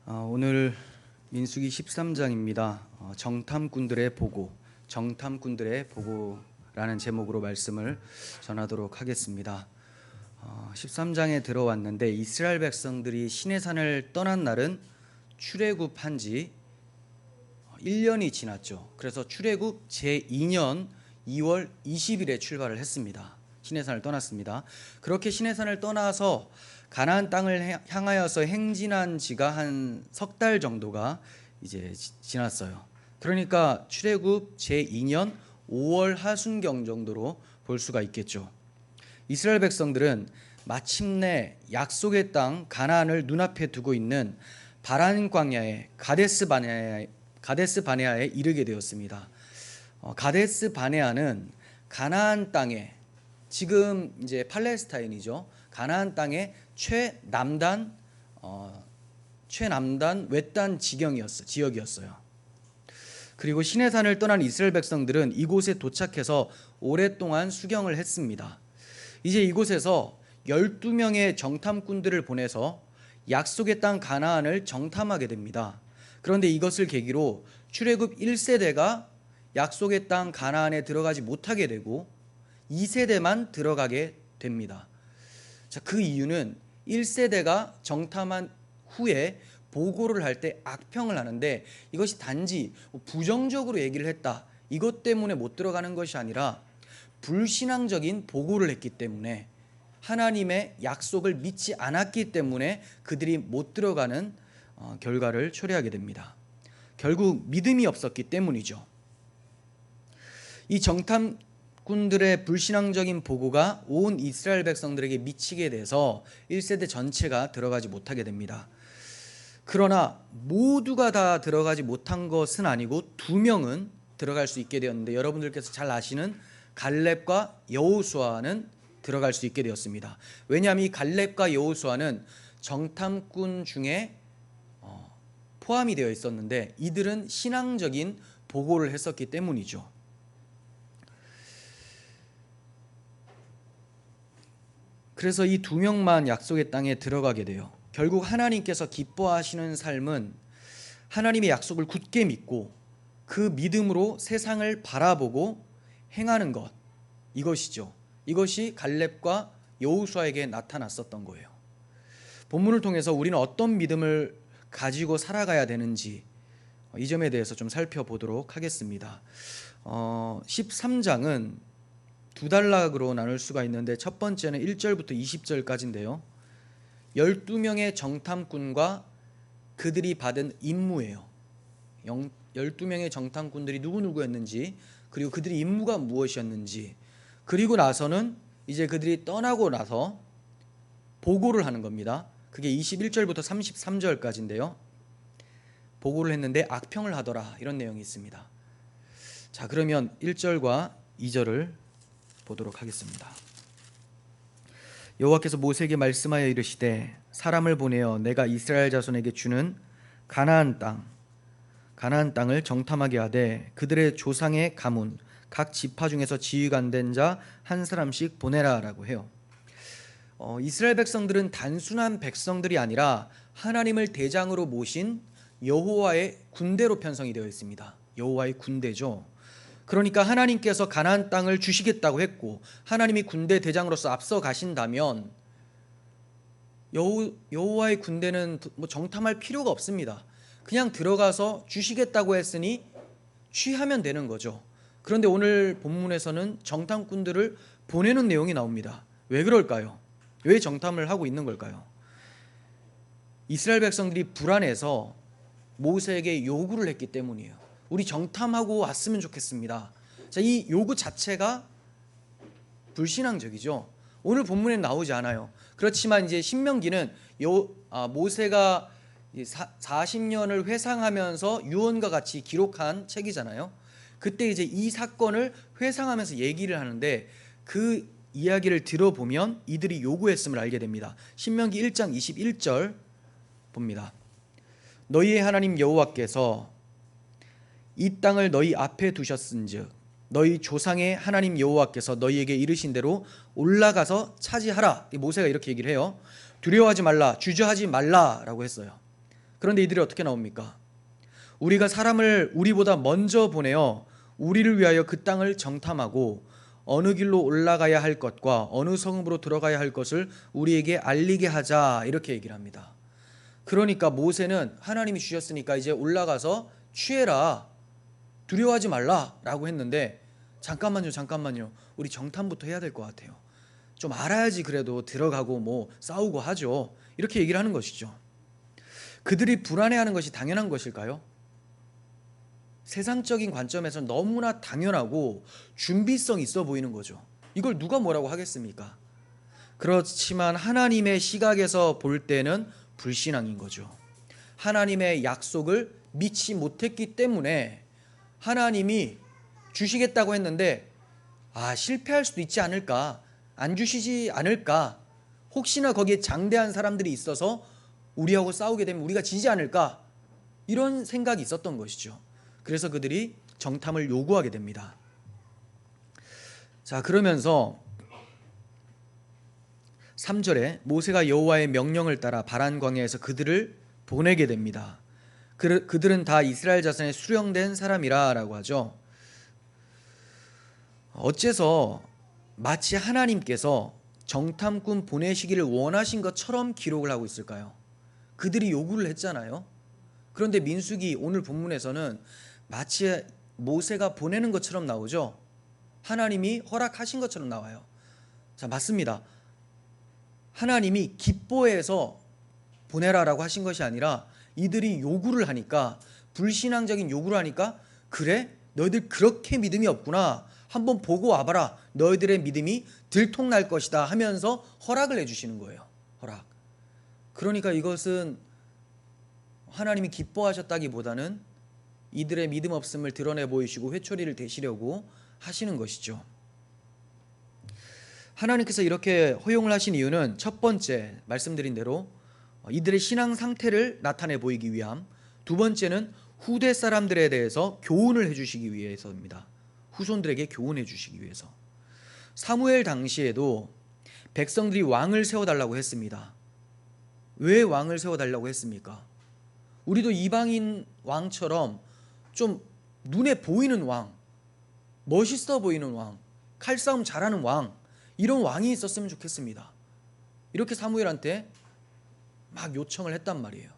오늘 민수기 13장입니다. 정탐꾼들의 보고라는 제목으로 말씀을 전하도록 하겠습니다. 13장에 들어왔는데 이스라엘 백성들이 시내산을 떠난 날은 출애굽한 지 1년이 지났죠. 그래서 출애굽 제2년 2월 20일에 출발을 했습니다. 시내산을 떠났습니다. 그렇게 시내산을 떠나서 가나안 땅을 향하여서 행진한 지가 한 석 달 정도가 이제 지났어요. 그러니까 출애굽 제2년 5월 하순경 정도로 볼 수가 있겠죠. 이스라엘 백성들은 마침내 약속의 땅 가나안을 눈앞에 두고 있는 바란 광야의 가데스 바네아에 이르게 되었습니다. 가데스 바네아는 가나안 땅에 지금 이제 팔레스타인이죠. 가나안 땅의 최남단 외딴 지역이었어요. 그리고 시내산을 떠난 이스라엘 백성들은 이곳에 도착해서 오랫동안 수경을 했습니다. 이제 이곳에서 12명의 정탐꾼들을 보내서 약속의 땅 가나안을 정탐하게 됩니다. 그런데 이것을 계기로 출애굽 1세대가 약속의 땅 가나안에 들어가지 못하게 되고 2세대만 들어가게 됩니다. 자, 그 이유는 1세대가 정탐한 후에 보고를 할 때 악평을 하는데 이것이 단지 부정적으로 얘기를 했다, 이것 때문에 못 들어가는 것이 아니라 불신앙적인 보고를 했기 때문에, 하나님의 약속을 믿지 않았기 때문에 그들이 못 들어가는 결과를 초래하게 됩니다. 결국 믿음이 없었기 때문이죠. 이 정탐꾼들의 불신앙적인 보고가 온 이스라엘 백성들에게 미치게 돼서 1세대 전체가 들어가지 못하게 됩니다. 그러나 모두가 다 들어가지 못한 것은 아니고 2명은 들어갈 수 있게 되었는데, 여러분들께서 잘 아시는 갈렙과 여호수아는 들어갈 수 있게 되었습니다. 왜냐하면 이 갈렙과 여호수아는 정탐꾼 중에 포함이 되어 있었는데 이들은 신앙적인 보고를 했었기 때문이죠. 그래서 이 2명만 약속의 땅에 들어가게 돼요. 결국 하나님께서 기뻐하시는 삶은 하나님의 약속을 굳게 믿고 그 믿음으로 세상을 바라보고 행하는 것, 이것이죠. 이것이 갈렙과 여호수아에게 나타났었던 거예요. 본문을 통해서 우리는 어떤 믿음을 가지고 살아가야 되는지 이 점에 대해서 좀 살펴보도록 하겠습니다. 13장은 두 단락으로 나눌 수가 있는데, 첫 번째는 1절부터 20절까지인데요. 12명의 정탐꾼과 그들이 받은 임무예요. 12명의 정탐꾼들이 누구였는지, 그리고 그들의 임무가 무엇이었는지, 그리고 나서는 이제 그들이 떠나고 나서 보고를 하는 겁니다. 그게 21절부터 33절까지인데요. 보고를 했는데 악평을 하더라, 이런 내용이 있습니다. 자, 그러면 1절과 2절을 보도록 하겠습니다. 여호와께서 모세에게 말씀하여 이르시되, 사람을 보내어 내가 이스라엘 자손에게 주는 가나안 땅을 정탐하게 하되 그들의 조상의 가문 각 지파 중에서 지위가 안 된 자 한 사람씩 보내라라고 해요. 이스라엘 백성들은 단순한 백성들이 아니라 하나님을 대장으로 모신 여호와의 군대로 편성이 되어 있습니다. 여호와의 군대죠. 그러니까 하나님께서 가나안 땅을 주시겠다고 했고 하나님이 군대 대장으로서 앞서 가신다면 여호와의 군대는 정탐할 필요가 없습니다. 그냥 들어가서 주시겠다고 했으니 취하면 되는 거죠. 그런데 오늘 본문에서는 정탐꾼들을 보내는 내용이 나옵니다. 왜 그럴까요? 왜 정탐을 하고 있는 걸까요? 이스라엘 백성들이 불안해서 모세에게 요구를 했기 때문이에요. 우리 정탐하고 왔으면 좋겠습니다. 자, 이 요구 자체가 불신앙적이죠. 오늘 본문에 나오지 않아요. 그렇지만 이제 신명기는 모세가 40년을 회상하면서 유언과 같이 기록한 책이잖아요. 그때 이제 이 사건을 회상하면서 얘기를 하는데 그 이야기를 들어보면 이들이 요구했음을 알게 됩니다. 신명기 1장 21절 봅니다. 너희의 하나님 여호와께서 이 땅을 너희 앞에 두셨은즉 너희 조상의 하나님 여호와께서 너희에게 이르신 대로 올라가서 차지하라. 모세가 이렇게 얘기를 해요. 두려워하지 말라, 주저하지 말라라고 했어요. 그런데 이들이 어떻게 나옵니까? 우리가 사람을 우리보다 먼저 보내어 우리를 위하여 그 땅을 정탐하고 어느 길로 올라가야 할 것과 어느 성읍으로 들어가야 할 것을 우리에게 알리게 하자, 이렇게 얘기를 합니다. 그러니까 모세는 하나님이 주셨으니까 이제 올라가서 취해라, 두려워하지 말라라고 했는데, 잠깐만요, 우리 정탐부터 해야 될 것 같아요. 좀 알아야지 그래도 들어가고 뭐 싸우고 하죠. 이렇게 얘기를 하는 것이죠. 그들이 불안해하는 것이 당연한 것일까요? 세상적인 관점에서는 너무나 당연하고 준비성 있어 보이는 거죠. 이걸 누가 뭐라고 하겠습니까? 그렇지만 하나님의 시각에서 볼 때는 불신앙인 거죠. 하나님의 약속을 믿지 못했기 때문에 하나님이 주시겠다고 했는데 실패할 수도 있지 않을까, 안 주시지 않을까, 혹시나 거기에 장대한 사람들이 있어서 우리하고 싸우게 되면 우리가 지지 않을까, 이런 생각이 있었던 것이죠. 그래서 그들이 정탐을 요구하게 됩니다. 자, 그러면서 3절에 모세가 여호와의 명령을 따라 바란 광야에서 그들을 보내게 됩니다. 그들은 다 이스라엘 자손의 수령된 사람이라 라고 하죠. 어째서 마치 하나님께서 정탐꾼 보내시기를 원하신 것처럼 기록을 하고 있을까요? 그들이 요구를 했잖아요. 그런데 민수기 오늘 본문에서는 마치 모세가 보내는 것처럼 나오죠. 하나님이 허락하신 것처럼 나와요. 자, 맞습니다. 하나님이 기뻐해서 보내라라고 하신 것이 아니라 이들이 요구를 하니까, 불신앙적인 요구를 하니까, 그래? 너희들 그렇게 믿음이 없구나, 한번 보고 와봐라, 너희들의 믿음이 들통날 것이다 하면서 허락을 해주시는 거예요. 허락. 그러니까 이것은 하나님이 기뻐하셨다기보다는 이들의 믿음 없음을 드러내 보이시고 회초리를 대시려고 하시는 것이죠. 하나님께서 이렇게 허용을 하신 이유는 첫 번째, 말씀드린 대로 이들의 신앙 상태를 나타내 보이기 위함, 두 번째는 후대 사람들에 대해서 교훈을 해주시기 위해서입니다. 후손들에게 교훈해 주시기 위해서. 사무엘 당시에도 백성들이 왕을 세워달라고 했습니다. 왜 왕을 세워달라고 했습니까? 우리도 이방인 왕처럼 좀 눈에 보이는 왕, 멋있어 보이는 왕, 칼싸움 잘하는 왕, 이런 왕이 있었으면 좋겠습니다. 이렇게 사무엘한테 막 요청을 했단 말이에요.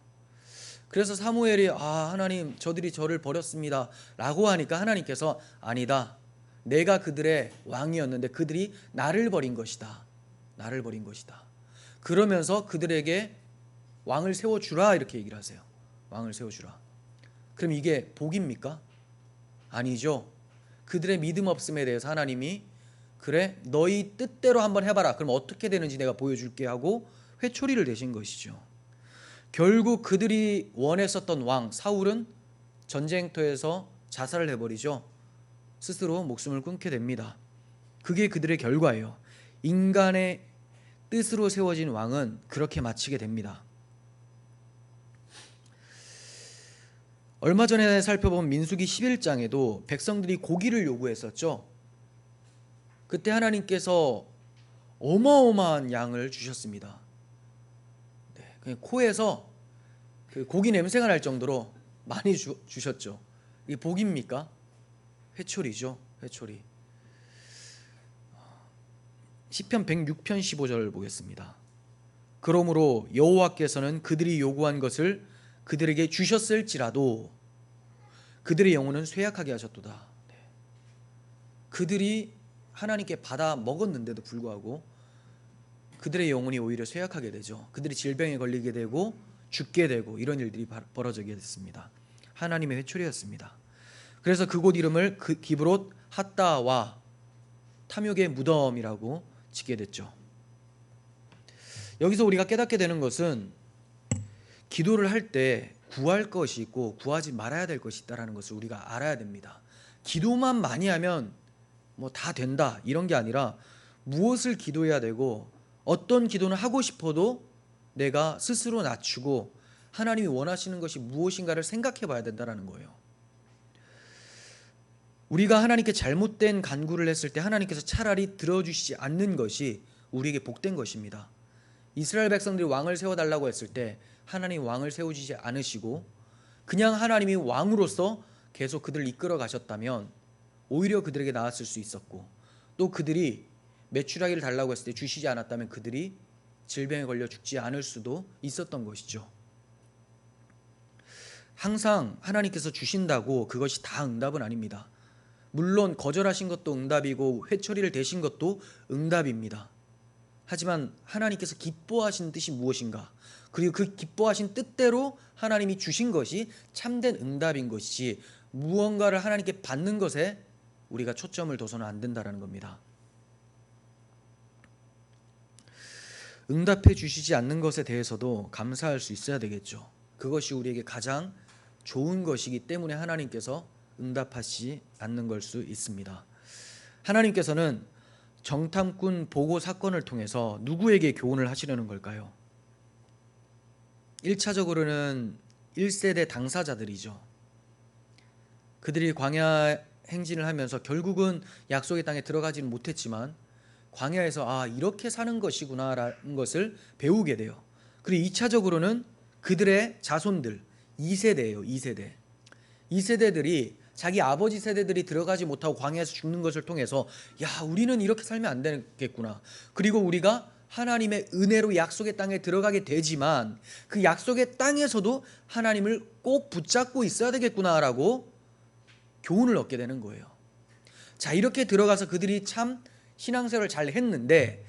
그래서 사무엘이 하나님, 저들이 저를 버렸습니다 라고 하니까 하나님께서 아니다, 내가 그들의 왕이었는데 그들이 나를 버린 것이다, 나를 버린 것이다. 그러면서 그들에게 왕을 세워주라, 이렇게 얘기를 하세요. 왕을 세워주라. 그럼 이게 복입니까? 아니죠. 그들의 믿음 없음에 대해서 하나님이 그래, 너희 뜻대로 한번 해봐라, 그럼 어떻게 되는지 내가 보여줄게 하고 회초리를 대신 것이죠. 결국 그들이 원했었던 왕 사울은 전쟁터에서 자살을 해버리죠. 스스로 목숨을 끊게 됩니다. 그게 그들의 결과예요. 인간의 뜻으로 세워진 왕은 그렇게 마치게 됩니다. 얼마 전에 살펴본 민수기 11장에도 백성들이 고기를 요구했었죠. 그때 하나님께서 어마어마한 양을 주셨습니다. 그냥 코에서 그 고기 냄새가 날 정도로 많이 주셨죠. 이게 복입니까? 회초리죠. 회초리. 시편 106편 15절 보겠습니다. 그러므로 여호와께서는 그들이 요구한 것을 그들에게 주셨을지라도 그들의 영혼은 쇠약하게 하셨도다. 그들이 하나님께 받아 먹었는데도 불구하고 그들의 영혼이 오히려 쇠약하게 되죠. 그들이 질병에 걸리게 되고 죽게 되고 이런 일들이 벌어지게 됐습니다. 하나님의 회초리였습니다. 그래서 그곳 이름을 기브롯 핫다와 탐욕의 무덤이라고 짓게 됐죠. 여기서 우리가 깨닫게 되는 것은 기도를 할 때 구할 것이 있고 구하지 말아야 될 것이 있다는 것을 우리가 알아야 됩니다. 기도만 많이 하면 뭐 다 된다 이런 게 아니라 무엇을 기도해야 되고 어떤 기도는 하고 싶어도 내가 스스로 낮추고 하나님이 원하시는 것이 무엇인가를 생각해 봐야 된다는 거예요. 우리가 하나님께 잘못된 간구를 했을 때 하나님께서 차라리 들어주시지 않는 것이 우리에게 복된 것입니다. 이스라엘 백성들이 왕을 세워달라고 했을 때 하나님 왕을 세우지 않으시고 그냥 하나님이 왕으로서 계속 그들을 이끌어 가셨다면 오히려 그들에게 나았을 수 있었고, 또 그들이 메추라기를 달라고 했을 때 주시지 않았다면 그들이 질병에 걸려 죽지 않을 수도 있었던 것이죠. 항상 하나님께서 주신다고 그것이 다 응답은 아닙니다. 물론 거절하신 것도 응답이고 회초리를 대신 것도 응답입니다. 하지만 하나님께서 기뻐하신 뜻이 무엇인가, 그리고 그 기뻐하신 뜻대로 하나님이 주신 것이 참된 응답인 것이지, 무언가를 하나님께 받는 것에 우리가 초점을 둬서는 안 된다는 겁니다. 응답해 주시지 않는 것에 대해서도 감사할 수 있어야 되겠죠. 그것이 우리에게 가장 좋은 것이기 때문에 하나님께서 응답하시지 않는 걸 수 있습니다. 하나님께서는 정탐꾼 보고 사건을 통해서 누구에게 교훈을 하시려는 걸까요? 1차적으로는 1세대 당사자들이죠. 그들이 광야 행진을 하면서 결국은 약속의 땅에 들어가지는 못했지만 광야에서 이렇게 사는 것이구나라는 것을 배우게 돼요. 그리고 2차적으로는 그들의 자손들 2세대예요. 2세대. 2세대들이 자기 아버지 세대들이 들어가지 못하고 광야에서 죽는 것을 통해서 우리는 이렇게 살면 안 되겠구나. 그리고 우리가 하나님의 은혜로 약속의 땅에 들어가게 되지만 그 약속의 땅에서도 하나님을 꼭 붙잡고 있어야 되겠구나라고 교훈을 얻게 되는 거예요. 자, 이렇게 들어가서 그들이 참 신앙생활을 잘 했는데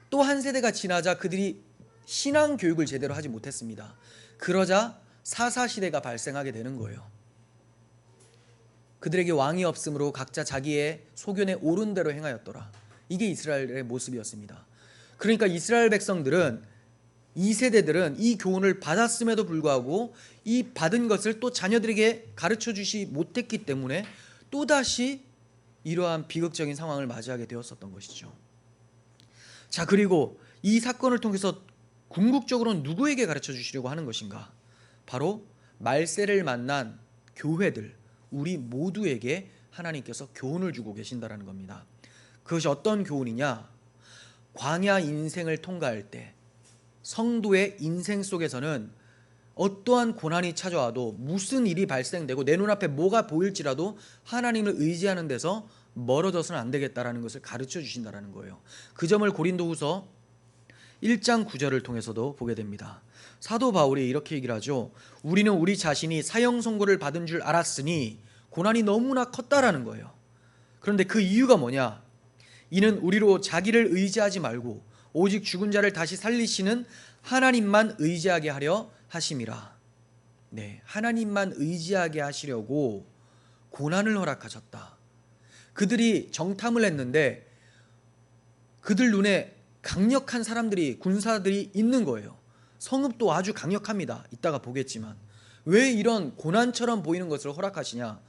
또 한 세대가 지나자 그들이 신앙 교육을 제대로 하지 못했습니다. 그러자 사사시대가 발생하게 되는 거예요. 그들에게 왕이 없으므로 각자 자기의 소견에 옳은 대로 행하였더라. 이게 이스라엘의 모습이었습니다. 그러니까 이스라엘 백성들은, 이 세대들은 이 교훈을 받았음에도 불구하고 이 받은 것을 또 자녀들에게 가르쳐 주지 못했기 때문에 또다시 이러한 비극적인 상황을 맞이하게 되었었던 것이죠. 자, 그리고 이 사건을 통해서 궁극적으로는 누구에게 가르쳐 주시려고 하는 것인가? 바로 말세를 만난 교회들, 우리 모두에게 하나님께서 교훈을 주고 계신다는 겁니다. 그것이 어떤 교훈이냐? 광야 인생을 통과할 때 성도의 인생 속에서는 어떠한 고난이 찾아와도, 무슨 일이 발생되고 내 눈앞에 뭐가 보일지라도 하나님을 의지하는 데서 멀어져서는 안 되겠다라는 것을 가르쳐 주신다는 거예요. 그 점을 고린도후서 1장 9절을 통해서도 보게 됩니다. 사도 바울이 이렇게 얘기를 하죠. 우리는 우리 자신이 사형 선고를 받은 줄 알았으니 고난이 너무나 컸다라는 거예요. 그런데 그 이유가 뭐냐? 이는 우리로 자기를 의지하지 말고 오직 죽은 자를 다시 살리시는 하나님만 의지하게 하려 하심이라. 네, 하나님만 의지하게 하시려고 고난을 허락하셨다. 그들이 정탐을 했는데 그들 눈에 강력한 사람들이, 군사들이 있는 거예요. 성읍도 아주 강력합니다. 이따가 보겠지만 왜 이런 고난처럼 보이는 것을 허락하시냐?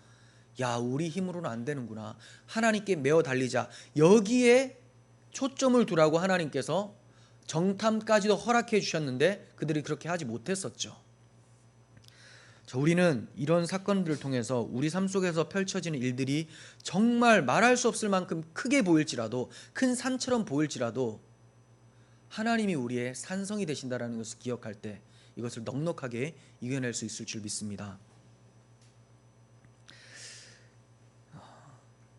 우리 힘으로는 안 되는구나. 하나님께 매어 달리자. 여기에 초점을 두라고 하나님께서 정탐까지도 허락해 주셨는데 그들이 그렇게 하지 못했었죠. 자, 우리는 이런 사건들을 통해서 우리 삶 속에서 펼쳐지는 일들이 정말 말할 수 없을 만큼 크게 보일지라도, 큰 산처럼 보일지라도 하나님이 우리의 산성이 되신다라는 것을 기억할 때 이것을 넉넉하게 이겨낼 수 있을 줄 믿습니다.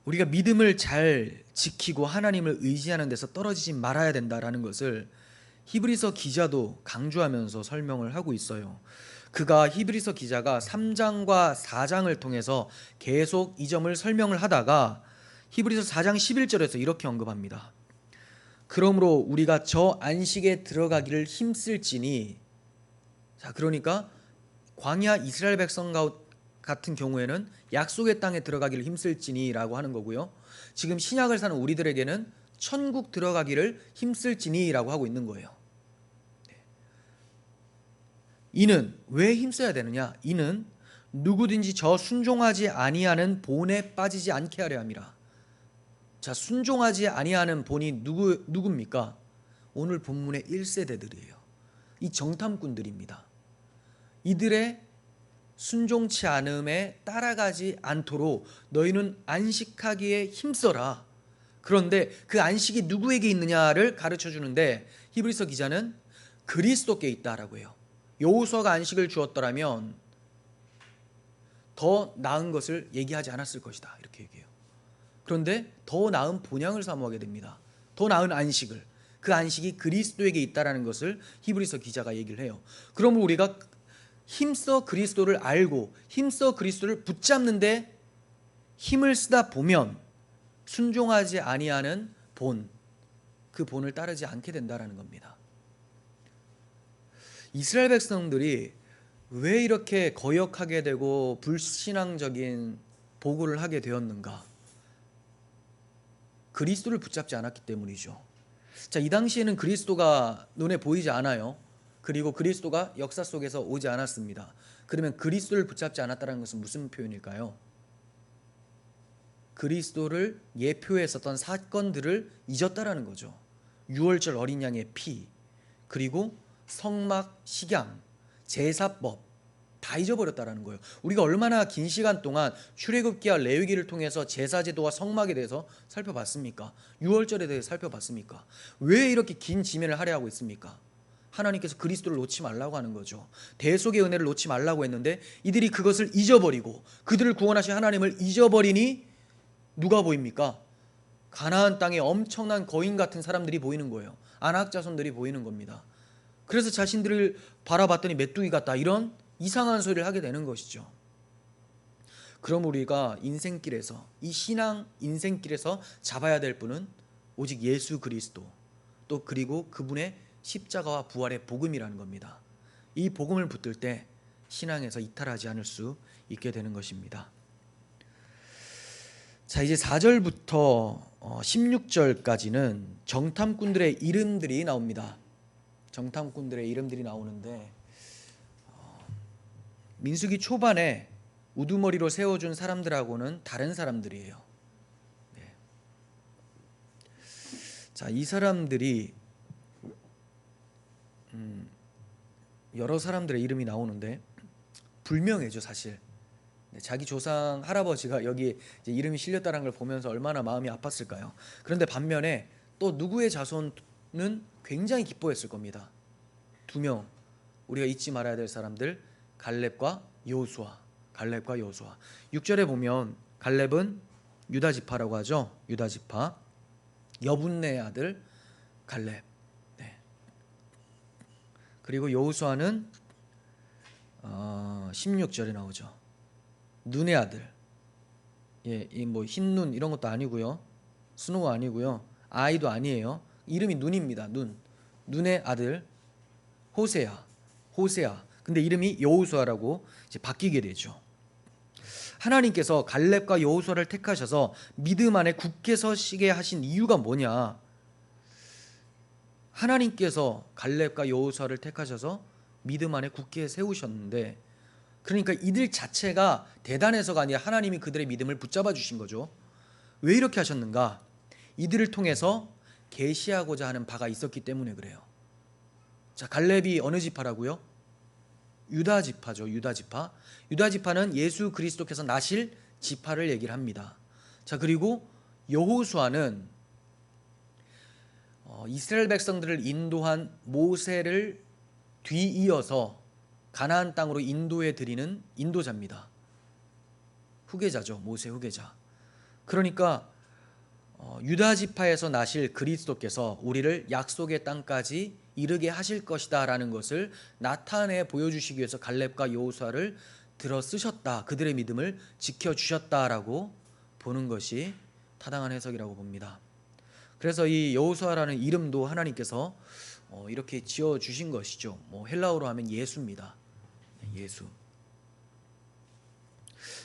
우리가 믿음을 잘 지키고 하나님을 의지하는 데서 떨어지지 말아야 된다라는 것을 히브리서 기자도 강조하면서 설명을 하고 있어요. 그가, 히브리서 기자가 3장과 4장을 통해서 계속 이 점을 설명을 하다가 히브리서 4장 11절에서 이렇게 언급합니다. 그러므로 우리가 저 안식에 들어가기를 힘쓸지니. 자, 그러니까 광야 이스라엘 백성 같은 경우에는 약속의 땅에 들어가기를 힘쓸지니라고 하는 거고요. 지금 신약을 사는 우리들에게는 천국 들어가기를 힘쓸지니라고 하고 있는 거예요. 이는 왜 힘써야 되느냐? 이는 누구든지 저 순종하지 아니하는 본에 빠지지 않게 하려 함이라. 자, 순종하지 아니하는 본이 누굽니까? 오늘 본문의 1세대들이에요. 이 정탐꾼들입니다. 이들의 순종치 않음에 따라가지 않도록 너희는 안식하기에 힘써라. 그런데 그 안식이 누구에게 있느냐를 가르쳐 주는데 히브리서 기자는 그리스도께 있다라고 해요. 여호수아가 안식을 주었더라면 더 나은 것을 얘기하지 않았을 것이다, 이렇게 얘기해요. 그런데 더 나은 본향을 사모하게 됩니다. 더 나은 안식을, 그 안식이 그리스도에게 있다라는 것을 히브리서 기자가 얘기를 해요. 그러면 우리가 힘써 그리스도를 알고 힘써 그리스도를 붙잡는데 힘을 쓰다 보면 순종하지 아니하는 본, 그 본을 따르지 않게 된다라는 겁니다. 이스라엘 백성들이 왜 이렇게 거역하게 되고 불신앙적인 보고를 하게 되었는가? 그리스도를 붙잡지 않았기 때문이죠. 자, 이 당시에는 그리스도가 눈에 보이지 않아요. 그리고 그리스도가 역사 속에서 오지 않았습니다. 그러면 그리스도를 붙잡지 않았다는 것은 무슨 표현일까요? 그리스도를 예표했었던 사건들을 잊었다라는 거죠. 유월절 어린 양의 피, 그리고 성막, 식양, 제사법 다 잊어버렸다라는 거예요. 우리가 얼마나 긴 시간 동안 출애굽기와 레위기를 통해서 제사제도와 성막에 대해서 살펴봤습니까? 유월절에 대해서 살펴봤습니까? 왜 이렇게 긴 지면을 할애하고 있습니까? 하나님께서 그리스도를 놓지 말라고 하는 거죠. 대속의 은혜를 놓지 말라고 했는데 이들이 그것을 잊어버리고 그들을 구원하신 하나님을 잊어버리니 누가 보입니까? 가나안 땅에 엄청난 거인 같은 사람들이 보이는 거예요. 아낙 자손들이 보이는 겁니다. 그래서 자신들을 바라봤더니 메뚜기 같다, 이런 이상한 소리를 하게 되는 것이죠. 그럼 우리가 인생길에서, 이 신앙 인생길에서 잡아야 될 분은 오직 예수 그리스도, 또 그리고 그분의 십자가와 부활의 복음이라는 겁니다. 이 복음을 붙들 때 신앙에서 이탈하지 않을 수 있게 되는 것입니다. 자, 이제 4절부터 16절까지는 정탐꾼들의 이름들이 나옵니다. 정탐꾼들의 이름들이 나오는데 민수기 초반에 우두머리로 세워준 사람들하고는 다른 사람들이에요. 네. 자, 이 사람들이 여러 사람들의 이름이 나오는데 불명예죠, 사실. 네, 자기 조상 할아버지가 여기 이제 이름이 실렸다는 걸 보면서 얼마나 마음이 아팠을까요? 그런데 반면에 또 누구의 자손은 굉장히 기뻐했을 겁니다. 두 명, 우리가 잊지 말아야 될 사람들, 갈렙과 여호수아. 갈렙과 여호수아. 6절에 보면 갈렙은 유다 지파라고 하죠. 유다 지파. 여분네의 아들 갈렙. 네. 그리고 여호수아는 16절에 나오죠. 눈의 아들. 예, 이 뭐 흰눈 이런 것도 아니고요. 스노우 아니고요. 아이도 아니에요. 이름이 눈입니다. 눈. 눈의 아들 호세아. 호세아. 근데 이름이 여호수아라고 이제 바뀌게 되죠. 하나님께서 갈렙과 여호수아를 택하셔서 믿음 안에 굳게 서시게 하신 이유가 뭐냐? 하나님께서 갈렙과 여호수아를 택하셔서 믿음 안에 굳게 세우셨는데, 그러니까 이들 자체가 대단해서가 아니라 하나님이 그들의 믿음을 붙잡아 주신 거죠. 왜 이렇게 하셨는가? 이들을 통해서 계시하고자 하는 바가 있었기 때문에 그래요. 자, 갈렙이 어느 지파라고요? 유다 지파죠. 유다 지파. 유다 지파는 예수 그리스도께서 나실 지파를 얘기를 합니다. 자, 그리고 여호수아는 이스라엘 백성들을 인도한 모세를 뒤이어서 가나안 땅으로 인도해 드리는 인도자입니다. 후계자죠. 모세 후계자. 그러니까 유다 지파에서 나실 그리스도께서 우리를 약속의 땅까지 이르게 하실 것이다 라는 것을 나타내 보여주시기 위해서 갈렙과 여호수아를 들어 쓰셨다, 그들의 믿음을 지켜주셨다라고 보는 것이 타당한 해석이라고 봅니다. 그래서 이 여호수아라는 이름도 하나님께서 이렇게 지어주신 것이죠. 뭐 헬라어로 하면 예수입니다. 예수.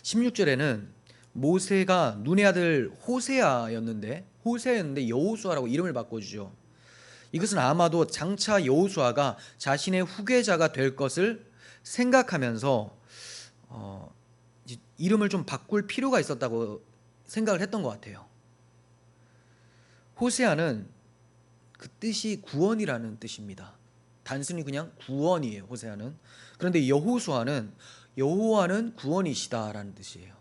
16절에는 모세가 눈의 아들 호세아였는데 여호수아라고 이름을 바꿔주죠. 이것은 아마도 장차 여호수아가 자신의 후계자가 될 것을 생각하면서 이름을 좀 바꿀 필요가 있었다고 생각을 했던 것 같아요. 호세아는 그 뜻이 구원이라는 뜻입니다. 단순히 그냥 구원이에요, 호세아는. 그런데 여호수아는 여호와는 구원이시다라는 뜻이에요.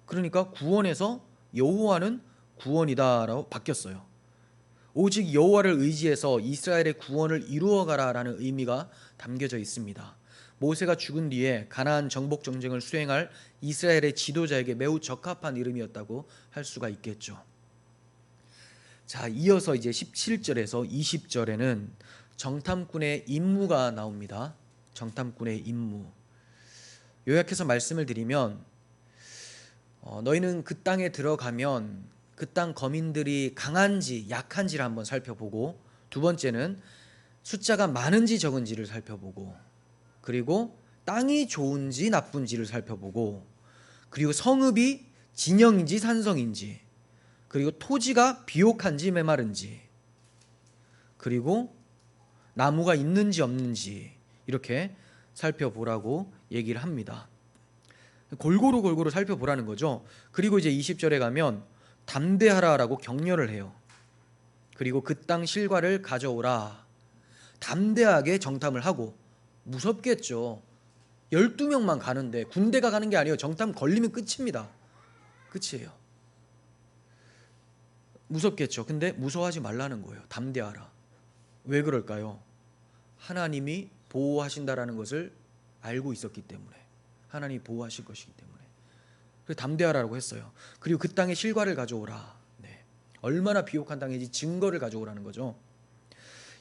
그러니까 구원에서 여호와는 구원이다라고 바뀌었어요. 오직 여호와를 의지해서 이스라엘의 구원을 이루어가라라는 의미가 담겨져 있습니다. 모세가 죽은 뒤에 가나안 정복 전쟁을 수행할 이스라엘의 지도자에게 매우 적합한 이름이었다고 할 수가 있겠죠. 자, 이어서 이제 17절에서 20절에는 정탐꾼의 임무가 나옵니다. 정탐꾼의 임무. 요약해서 말씀을 드리면 너희는 그 땅에 들어가면 그 땅 거민들이 강한지 약한지를 한번 살펴보고, 두 번째는 숫자가 많은지 적은지를 살펴보고, 그리고 땅이 좋은지 나쁜지를 살펴보고, 그리고 성읍이 진영인지 산성인지, 그리고 토지가 비옥한지 메마른지, 그리고 나무가 있는지 없는지 이렇게 살펴보라고 얘기를 합니다. 골고루 살펴보라는 거죠. 그리고 이제 20절에 가면 담대하라라고 격려를 해요. 그리고 그 땅 실과를 가져오라. 담대하게 정탐을 하고, 무섭겠죠. 12명만 가는데, 군대가 가는 게 아니에요. 정탐 걸리면 끝입니다. 끝이에요. 무섭겠죠. 근데 무서워하지 말라는 거예요. 담대하라. 왜 그럴까요? 하나님이 보호하신다라는 것을 알고 있었기 때문에, 하나님이 보호하실 것이기 때문에 그래서 담대하라고 했어요. 그리고 그 땅의 실과를 가져오라. 네. 얼마나 비옥한 땅인지 증거를 가져오라는 거죠.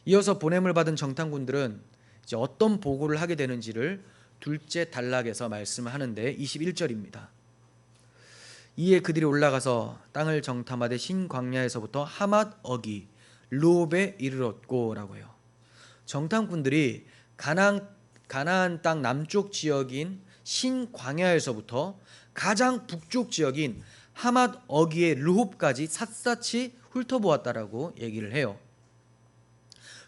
이어서 보냄을 받은 정탐꾼들은 이제 어떤 보고를 하게 되는지를 둘째 단락에서 말씀을 하는데 21절입니다. 이에 그들이 올라가서 땅을 정탐하되 신광야에서부터 하맛 어기 르홉에 이르렀고라고 해요. 정탐꾼들이 가나안 땅 남쪽 지역인 신광야에서부터 가장 북쪽 지역인 하맛 어기의 르홉까지 샅샅이 훑어보았다라고 얘기를 해요.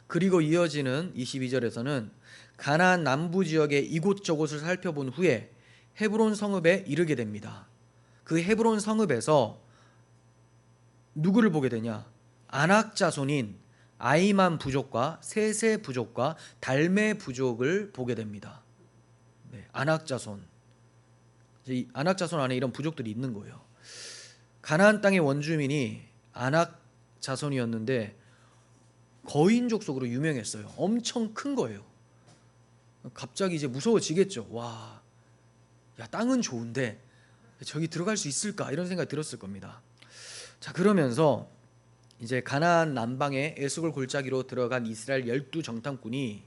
그리고 이어지는 22절에서는 가나안 남부 지역의 이곳저곳을 살펴본 후에 헤브론 성읍에 이르게 됩니다. 그 헤브론 성읍에서 누구를 보게 되냐? 아낙 자손인 아이만 부족과 세세 부족과 달메 부족을 보게 됩니다. 네, 아낙 자손. 이 아낙 자손 안에 이런 부족들이 있는 거예요. 가나안 땅의 원주민이 아낙 자손이었는데 거인족 속으로 유명했어요. 엄청 큰 거예요. 갑자기 이제 무서워지겠죠. 와, 야, 땅은 좋은데 저기 들어갈 수 있을까? 이런 생각이 들었을 겁니다. 자, 그러면서 이제 가나안 남방의 에스골 골짜기로 들어간 이스라엘 12 정탐꾼이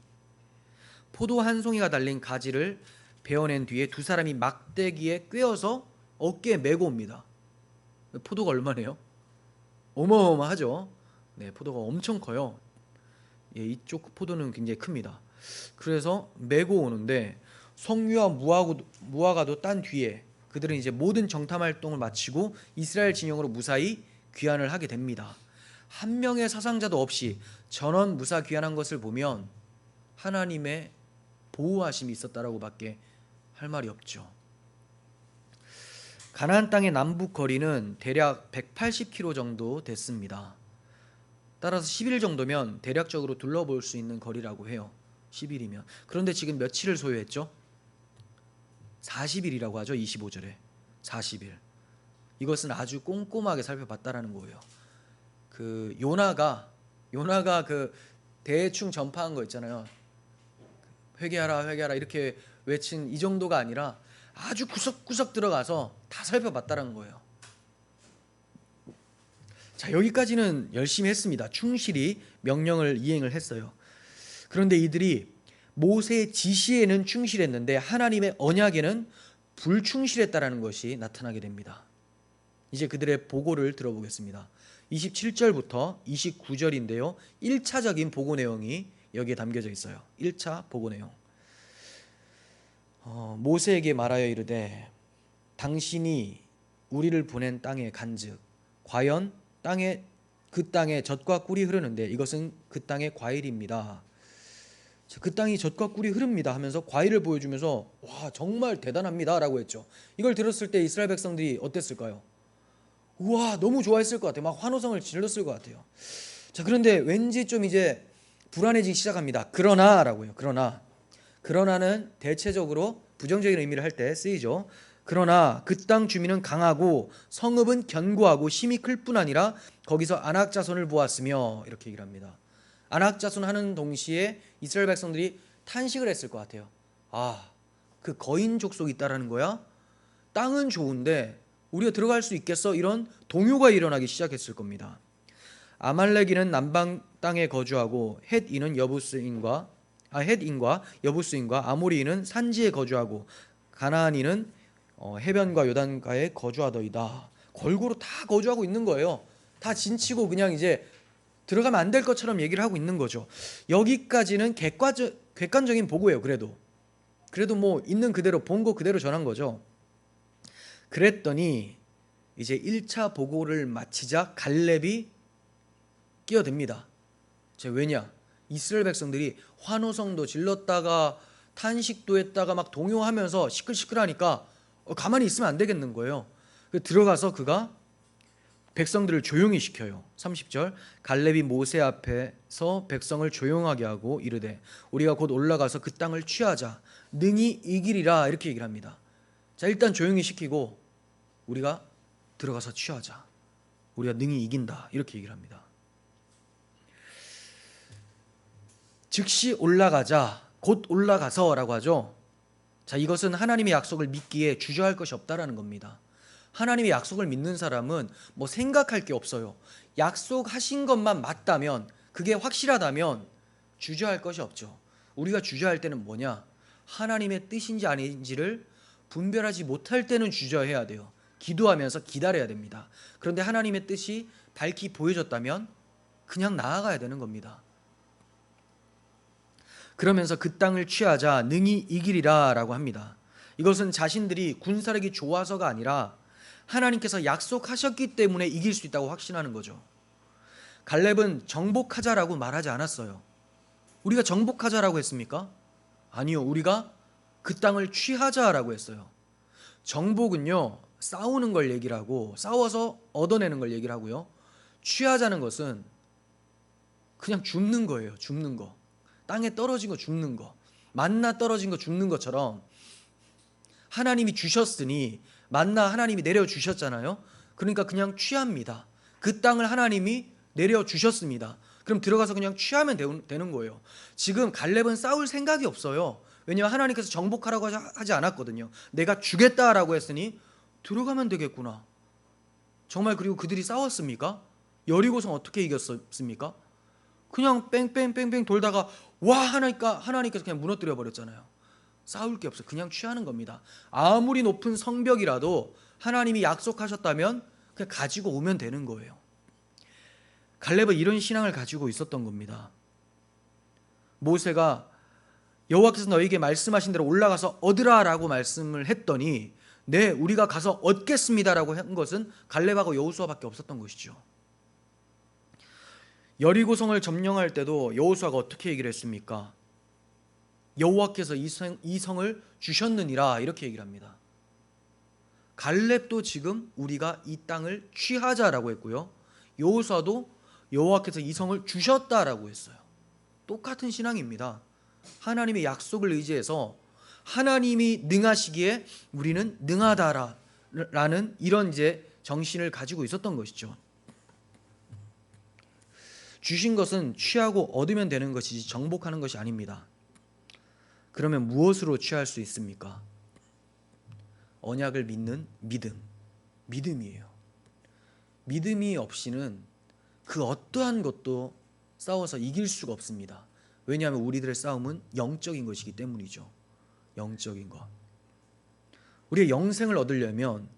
포도 한 송이가 달린 가지를 베어낸 뒤에 두 사람이 막대기에 꿰어서 어깨에 메고 옵니다. 포도가 얼마네요? 어마어마하죠. 네, 포도가 엄청 커요. 예, 이쪽 포도는 굉장히 큽니다. 그래서 메고 오는데 성유와 무화과도 딴 뒤에 그들은 이제 모든 정탐 활동을 마치고 이스라엘 진영으로 무사히 귀환을 하게 됩니다. 한 명의 사상자도 없이 전원 무사 귀환한 것을 보면 하나님의 보호하심이 있었다라고밖에 할 말이 없죠. 가나안 땅의 남북 거리는 대략 180km 정도 됐습니다. 따라서 10일 정도면 대략적으로 둘러볼 수 있는 거리라고 해요. 10일이면. 그런데 지금 며칠을 소요했죠? 40일이라고 하죠. 25절에 40일. 이것은 아주 꼼꼼하게 살펴봤다라는 거예요. 그 요나가 그 대충 전파한 거 있잖아요. 회개하라 회개하라 이렇게 외친 이 정도가 아니라 아주 구석구석 들어가서 다 살펴봤다라는 거예요. 자, 여기까지는 열심히 했습니다. 충실히 명령을 이행을 했어요. 그런데 이들이 모세의 지시에는 충실했는데 하나님의 언약에는 불충실했다라는 것이 나타나게 됩니다. 이제 그들의 보고를 들어보겠습니다. 27절부터 29절인데요. 1차적인 보고 내용이 여기에 담겨져 있어요. 1차 보고 내용. 모세에게 말하여 이르되 당신이 우리를 보낸 땅에 간즉 과연 그 땅에 젖과 꿀이 흐르는데 이것은 그 땅의 과일입니다. 그 땅이 젖과 꿀이 흐릅니다 하면서 과일을 보여주면서 와, 정말 대단합니다 라고 했죠. 이걸 들었을 때 이스라엘 백성들이 어땠을까요? 우와, 너무 좋아했을 것 같아요. 막 환호성을 질렀을 것 같아요. 자, 그런데 왠지 좀 이제 불안해지기 시작합니다. 그러나라고요. 그러나는 대체적으로 부정적인 의미를 할 때 쓰이죠. 그러나 그 땅 주민은 강하고 성읍은 견고하고 힘이 클 뿐 아니라 거기서 아낙 자손을 보았으며 이렇게 얘기를 합니다. 아낙 자손 하는 동시에 이스라엘 백성들이 탄식을 했을 것 같아요. 아, 그 거인 족속이 있다라는 거야? 땅은 좋은데 우리가 들어갈 수 있겠어? 이런 동요가 일어나기 시작했을 겁니다. 아말렉인은 남방 땅에 거주하고 헷인과 여부스인과 아모리인은 산지에 거주하고 가나안인은 해변과 요단가에 거주하더이다. 골고루 다 거주하고 있는 거예요. 다 진치고 그냥 이제 들어가면 안 될 것처럼 얘기를 하고 있는 거죠. 여기까지는 객관적인 보고예요. 그래도 뭐 있는 그대로 본 거 그대로 전한 거죠. 그랬더니 이제 1차 보고를 마치자 갈렙이 끼어듭니다. 왜냐? 이스라엘 백성들이 환호성도 질렀다가 탄식도 했다가 막 동요하면서 시끌시끌하니까 가만히 있으면 안 되겠는 거예요. 들어가서 그가 백성들을 조용히 시켜요. 30절 갈렙이 모세 앞에서 백성을 조용하게 하고 이르되 우리가 곧 올라가서 그 땅을 취하자 능히 이기리라 이렇게 얘기를 합니다. 자, 일단 조용히 시키고 우리가 들어가서 취하자. 우리가 능히 이긴다 이렇게 얘기를 합니다. 즉시 올라가자, 곧 올라가서라고 하죠. 자, 이것은 하나님의 약속을 믿기에 주저할 것이 없다라는 겁니다. 하나님의 약속을 믿는 사람은 뭐 생각할 게 없어요. 약속하신 것만 맞다면, 그게 확실하다면 주저할 것이 없죠. 우리가 주저할 때는 뭐냐? 하나님의 뜻인지 아닌지를 분별하지 못할 때는 주저해야 돼요. 기도하면서 기다려야 됩니다. 그런데 하나님의 뜻이 밝히 보여졌다면 그냥 나아가야 되는 겁니다. 그러면서 그 땅을 취하자 능히 이기리라 라고 합니다. 이것은 자신들이 군사력이 좋아서가 아니라 하나님께서 약속하셨기 때문에 이길 수 있다고 확신하는 거죠. 갈렙은 정복하자라고 말하지 않았어요. 우리가 정복하자라고 했습니까? 아니요, 우리가 그 땅을 취하자라고 했어요. 정복은요, 싸우는 걸 얘기를 하고 싸워서 얻어내는 걸 얘기를 하고요. 취하자는 것은 그냥 줍는 거예요. 줍는 거. 땅에 떨어진 거 줍는 거, 만나 떨어진 거 줍는 것처럼 하나님이 주셨으니 만나 하나님이 내려주셨잖아요. 그러니까 그냥 취합니다. 그 땅을 하나님이 내려주셨습니다. 그럼 들어가서 그냥 취하면 되는 거예요. 지금 갈렙은 싸울 생각이 없어요. 왜냐하면 하나님께서 정복하라고 하지 않았거든요. 내가 주겠다라고 했으니 들어가면 되겠구나. 정말 그리고 그들이 싸웠습니까? 여리고성 어떻게 이겼습니까? 그냥 뺑뺑뺑뺑 돌다가 와 하나님께서 그냥 무너뜨려 버렸잖아요. 싸울 게 없어. 그냥 취하는 겁니다. 아무리 높은 성벽이라도 하나님이 약속하셨다면 그냥 가지고 오면 되는 거예요. 갈렙은 이런 신앙을 가지고 있었던 겁니다. 모세가 여호와께서 너에게 말씀하신 대로 올라가서 얻으라라고 말씀을 했더니 네, 우리가 가서 얻겠습니다라고 한 것은 갈렙하고 여호수아밖에 없었던 것이죠. 여리고성을 점령할 때도 여호수아가 어떻게 얘기를 했습니까? 여호와께서 이 성을 주셨느니라 이렇게 얘기를 합니다. 갈렙도 지금 우리가 이 땅을 취하자라고 했고요. 여호수아도 여호와께서 이 성을 주셨다라고 했어요. 똑같은 신앙입니다. 하나님의 약속을 의지해서 하나님이 능하시기에 우리는 능하다라는 이런 이제 정신을 가지고 있었던 것이죠. 주신 것은 취하고 얻으면 되는 것이지 정복하는 것이 아닙니다. 그러면 무엇으로 취할 수 있습니까? 언약을 믿는 믿음이에요. 믿음이 없이는 그 어떠한 것도 싸워서 이길 수가 없습니다. 왜냐하면 우리들의 싸움은 영적인 것이기 때문이죠. 영적인 것. 우리의 영생을 얻으려면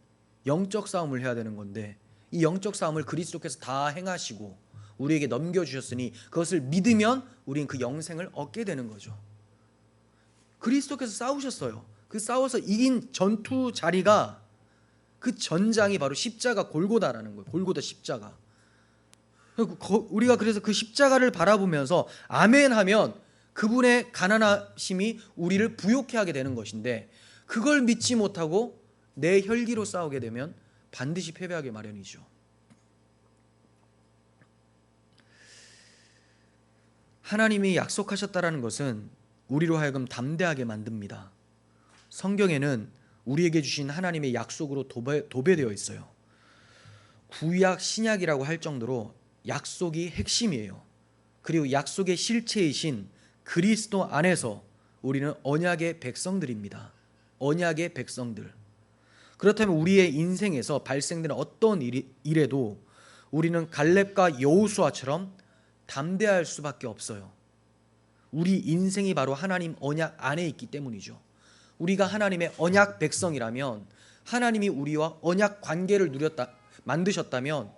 영적 싸움을 해야 되는 건데 이 영적 싸움을 그리스도께서 다 행하시고 우리에게 넘겨주셨으니 그것을 믿으면 우리는 그 영생을 얻게 되는 거죠. 그리스도께서 싸우셨어요. 그 싸워서 이긴 전투 자리가 그 전장이 바로 십자가 골고다라는 거예요. 골고다 십자가. 우리가 그래서 그 십자가를 바라보면서 아멘 하면 그분의 가난하심이 우리를 부욕해 하게 되는 것인데 그걸 믿지 못하고 내 혈기로 싸우게 되면 반드시 패배하게 마련이죠. 하나님이 약속하셨다라는 것은 우리로 하여금 담대하게 만듭니다. 성경에는 우리에게 주신 하나님의 약속으로 도배되어 있어요. 구약 신약이라고 할 정도로 약속이 핵심이에요. 그리고 약속의 실체이신 그리스도 안에서 우리는 언약의 백성들입니다. 언약의 백성들. 그렇다면 우리의 인생에서 발생되는 어떤 일에도 우리는 갈렙과 여호수아처럼 담대할 수밖에 없어요. 우리 인생이 바로 하나님 언약 안에 있기 때문이죠. 우리가 하나님의 언약 백성이라면, 하나님이 우리와 언약 관계를 만드셨다면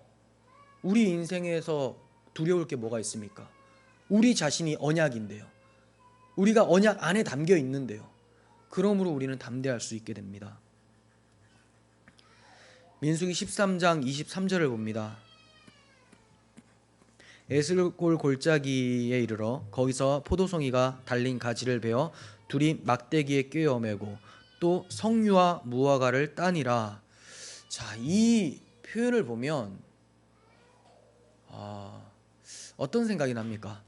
우리 인생에서 두려울 게 뭐가 있습니까? 우리 자신이 언약인데요. 우리가 언약 안에 담겨 있는데요. 그러므로 우리는 담대할 수 있게 됩니다. 민수기 13장 23절을 봅니다. 에슬골 골짜기에 이르러 거기서 포도송이가 달린 가지를 베어 둘이 막대기에 꿰어 매고 또 석류와 무화과를 따니라. 자, 이 표현을 보면 어떤 생각이 납니까?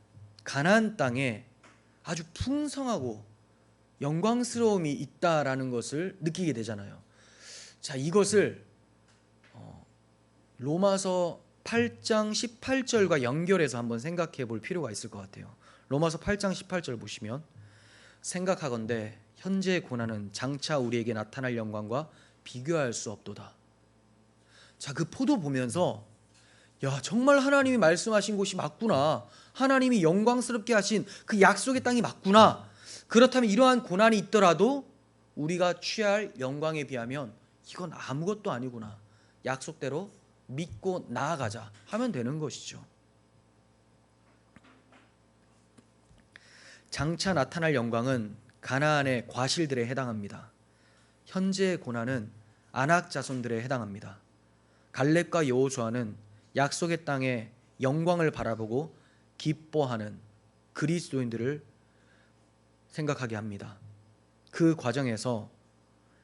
가나안 땅에 아주 풍성하고 영광스러움이 있다라는 것을 느끼게 되잖아요. 자, 이것을 로마서 8장 18절과 연결해서 한번 생각해 볼 필요가 있을 것 같아요. 로마서 8장 18절 보시면 생각하건대 현재의 고난은 장차 우리에게 나타날 영광과 비교할 수 없도다. 자, 그 포도 보면서 야, 정말 하나님이 말씀하신 곳이 맞구나. 하나님이 영광스럽게 하신 그 약속의 땅이 맞구나. 그렇다면 이러한 고난이 있더라도 우리가 취할 영광에 비하면 이건 아무것도 아니구나. 약속대로 믿고 나아가자 하면 되는 것이죠. 장차 나타날 영광은 가나안의 과실들에 해당합니다. 현재의 고난은 아낙 자손들에 해당합니다. 갈렙과 여호수아는 약속의 땅의 영광을 바라보고 기뻐하는 그리스도인들을 생각하게 합니다. 그 과정에서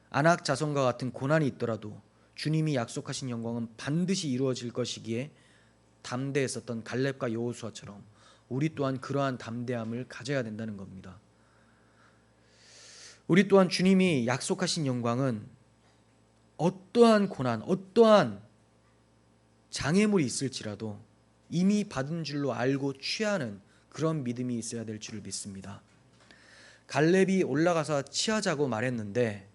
아낙 자손과 같은 고난이 있더라도 주님이 약속하신 영광은 반드시 이루어질 것이기에 담대했었던 갈렙과 여호수아처럼 우리 또한 그러한 담대함을 가져야 된다는 겁니다. 우리 또한 주님이 약속하신 영광은 어떠한 고난, 어떠한 장애물이 있을지라도 이미 받은 줄로 알고 취하는 그런 믿음이 있어야 될 줄을 믿습니다. 갈렙이 올라가서 취하자고 말했는데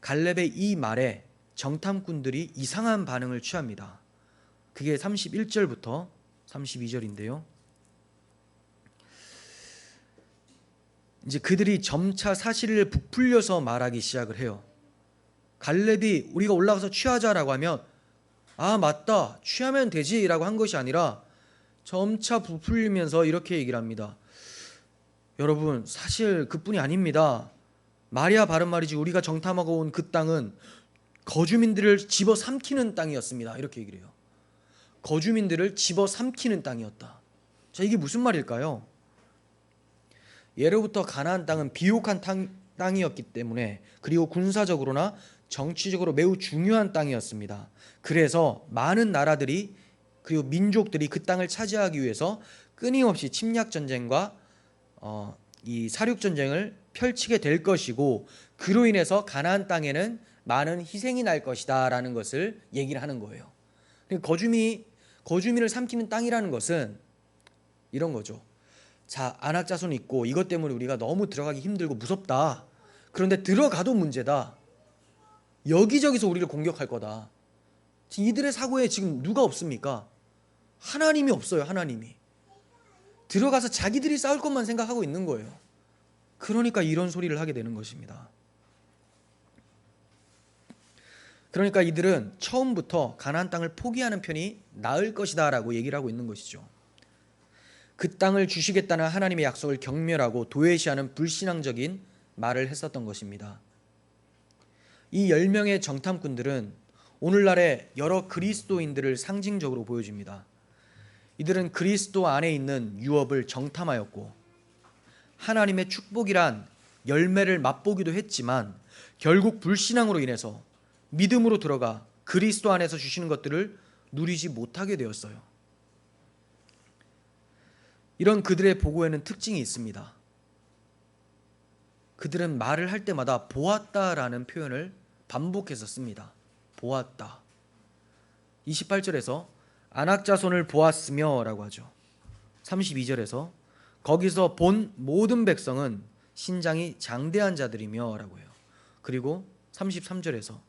갈렙의 이 말에 정탐꾼들이 이상한 반응을 취합니다. 그게 31절부터 32절인데요. 이제 그들이 점차 사실을 부풀려서 말하기 시작을 해요. 갈렙이 우리가 올라가서 취하자라고 하면 아, 맞다, 취하면 되지 라고 한 것이 아니라 점차 부풀리면서 이렇게 얘기를 합니다. 여러분, 사실 그뿐이 아닙니다. 말이야 바른 말이지 우리가 정탐하고 온 그 땅은 거주민들을 집어삼키는 땅이었습니다. 이렇게 얘기를 해요. 거주민들을 집어삼키는 땅이었다. 자, 이게 무슨 말일까요? 예로부터 가나안 땅은 비옥한 땅이었기 때문에, 그리고 군사적으로나 정치적으로 매우 중요한 땅이었습니다. 그래서 많은 나라들이 그리고 민족들이 그 땅을 차지하기 위해서 끊임없이 침략 전쟁과 이 사륙 전쟁을 펼치게 될 것이고, 그로 인해서 가나안 땅에는 많은 희생이 날 것이다라는 것을 얘기를 하는 거예요. 거주민을 삼키는 땅이라는 것은 이런 거죠. 자, 아낙 자손이 있고 이것 때문에 우리가 너무 들어가기 힘들고 무섭다. 그런데 들어가도 문제다. 여기저기서 우리를 공격할 거다. 이들의 사고에 지금 누가 없습니까? 하나님이 없어요. 하나님이. 들어가서 자기들이 싸울 것만 생각하고 있는 거예요. 그러니까 이런 소리를 하게 되는 것입니다. 그러니까 이들은 처음부터 가나안 땅을 포기하는 편이 나을 것이다 라고 얘기를 하고 있는 것이죠. 그 땅을 주시겠다는 하나님의 약속을 경멸하고 도외시하는 불신앙적인 말을 했었던 것입니다. 이 10명의 정탐꾼들은 오늘날의 여러 그리스도인들을 상징적으로 보여줍니다. 이들은 그리스도 안에 있는 유업을 정탐하였고 하나님의 축복이란 열매를 맛보기도 했지만 결국 불신앙으로 인해서 믿음으로 들어가 그리스도 안에서 주시는 것들을 누리지 못하게 되었어요. 이런 그들의 보고에는 특징이 있습니다. 그들은 말을 할 때마다 보았다라는 표현을 반복해서 씁니다. 보았다. 28절에서 안악자손을 보았으며 라고 하죠. 32절에서 거기서 본 모든 백성은 신장이 장대한 자들이며 라고 해요. 그리고 33절에서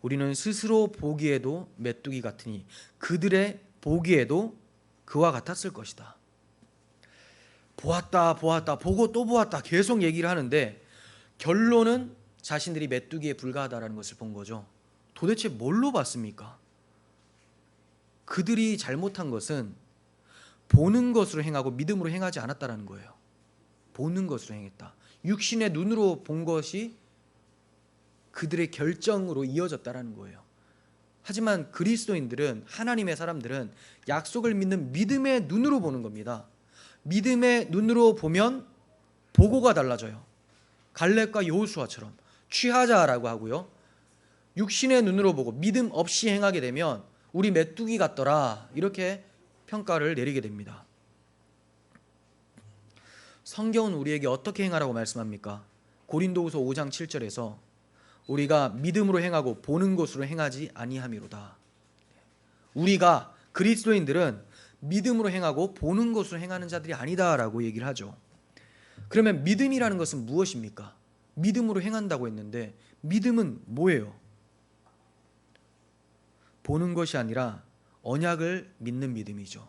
우리는 스스로 보기에도 메뚜기 같으니 그들의 보기에도 그와 같았을 것이다. 보았다 보고 또 보았다 계속 얘기를 하는데 결론은 자신들이 메뚜기에 불과하다라는 것을 본 거죠. 도대체 뭘로 봤습니까? 그들이 잘못한 것은 보는 것으로 행하고 믿음으로 행하지 않았다라는 거예요. 보는 것으로 행했다. 육신의 눈으로 본 것이 그들의 결정으로 이어졌다라는 거예요. 하지만 그리스도인들은, 하나님의 사람들은 약속을 믿는 믿음의 눈으로 보는 겁니다. 믿음의 눈으로 보면 보고가 달라져요. 갈렙과 여호수아처럼 취하자라고 하고요. 육신의 눈으로 보고 믿음 없이 행하게 되면 우리 메뚜기 같더라 이렇게 평가를 내리게 됩니다. 성경은 우리에게 어떻게 행하라고 말씀합니까? 고린도후서 5장 7절에서 우리가 믿음으로 행하고 보는 것으로 행하지 아니함이로다. 우리가 그리스도인들은 믿음으로 행하고 보는 것으로 행하는 자들이 아니다라고 얘기를 하죠. 그러면 믿음이라는 것은 무엇입니까? 믿음으로 행한다고 했는데 믿음은 뭐예요? 보는 것이 아니라 언약을 믿는 믿음이죠.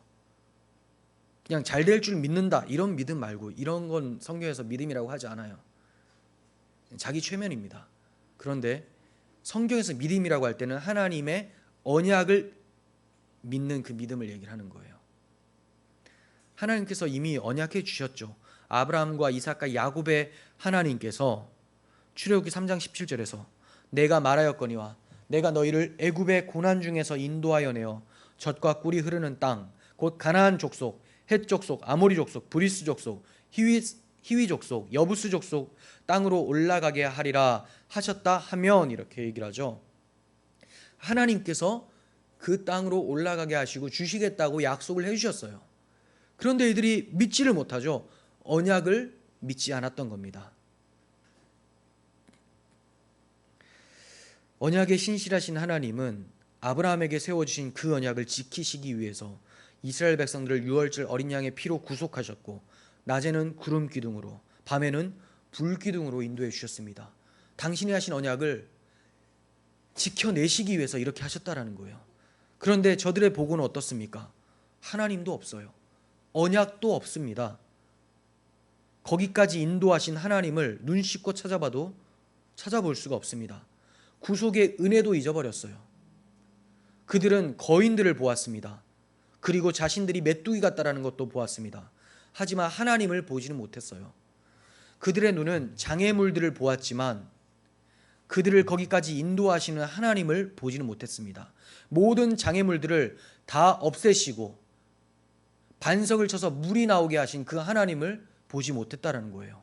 그냥 잘 될 줄 믿는다 이런 믿음 말고, 이런 건 성경에서 믿음이라고 하지 않아요. 자기 최면입니다. 그런데 성경에서 믿음이라고 할 때는 하나님의 언약을 믿는 그 믿음을 얘기를 하는 거예요. 하나님께서 이미 언약해 주셨죠. 아브라함과 이삭과 야곱의 하나님께서 출애굽기 3장 17절에서 내가 말하였거니와 내가 너희를 애굽의 고난 중에서 인도하여 내어 젖과 꿀이 흐르는 땅 곧 가나안 족속, 헷 족속, 아모리 족속, 브리스 족속, 히위 족속, 여부스 족속 땅으로 올라가게 하리라 하셨다 하면, 이렇게 얘기를 하죠. 하나님께서 그 땅으로 올라가게 하시고 주시겠다고 약속을 해주셨어요. 그런데 이들이 믿지를 못하죠. 언약을 믿지 않았던 겁니다. 언약에 신실하신 하나님은 아브라함에게 세워주신 그 언약을 지키시기 위해서 이스라엘 백성들을 유월절 어린 양의 피로 구속하셨고 낮에는 구름 기둥으로 밤에는 불 기둥으로 인도해 주셨습니다. 당신이 하신 언약을 지켜내시기 위해서 이렇게 하셨다라는 거예요. 그런데 저들의 보고는 어떻습니까? 하나님도 없어요. 언약도 없습니다. 거기까지 인도하신 하나님을 눈 씻고 찾아봐도 찾아볼 수가 없습니다. 구속의 은혜도 잊어버렸어요. 그들은 거인들을 보았습니다. 그리고 자신들이 메뚜기 같다라는 것도 보았습니다. 하지만 하나님을 보지는 못했어요. 그들의 눈은 장애물들을 보았지만 그들을 거기까지 인도하시는 하나님을 보지는 못했습니다. 모든 장애물들을 다 없애시고 반석을 쳐서 물이 나오게 하신 그 하나님을 보지 못했다라는 거예요.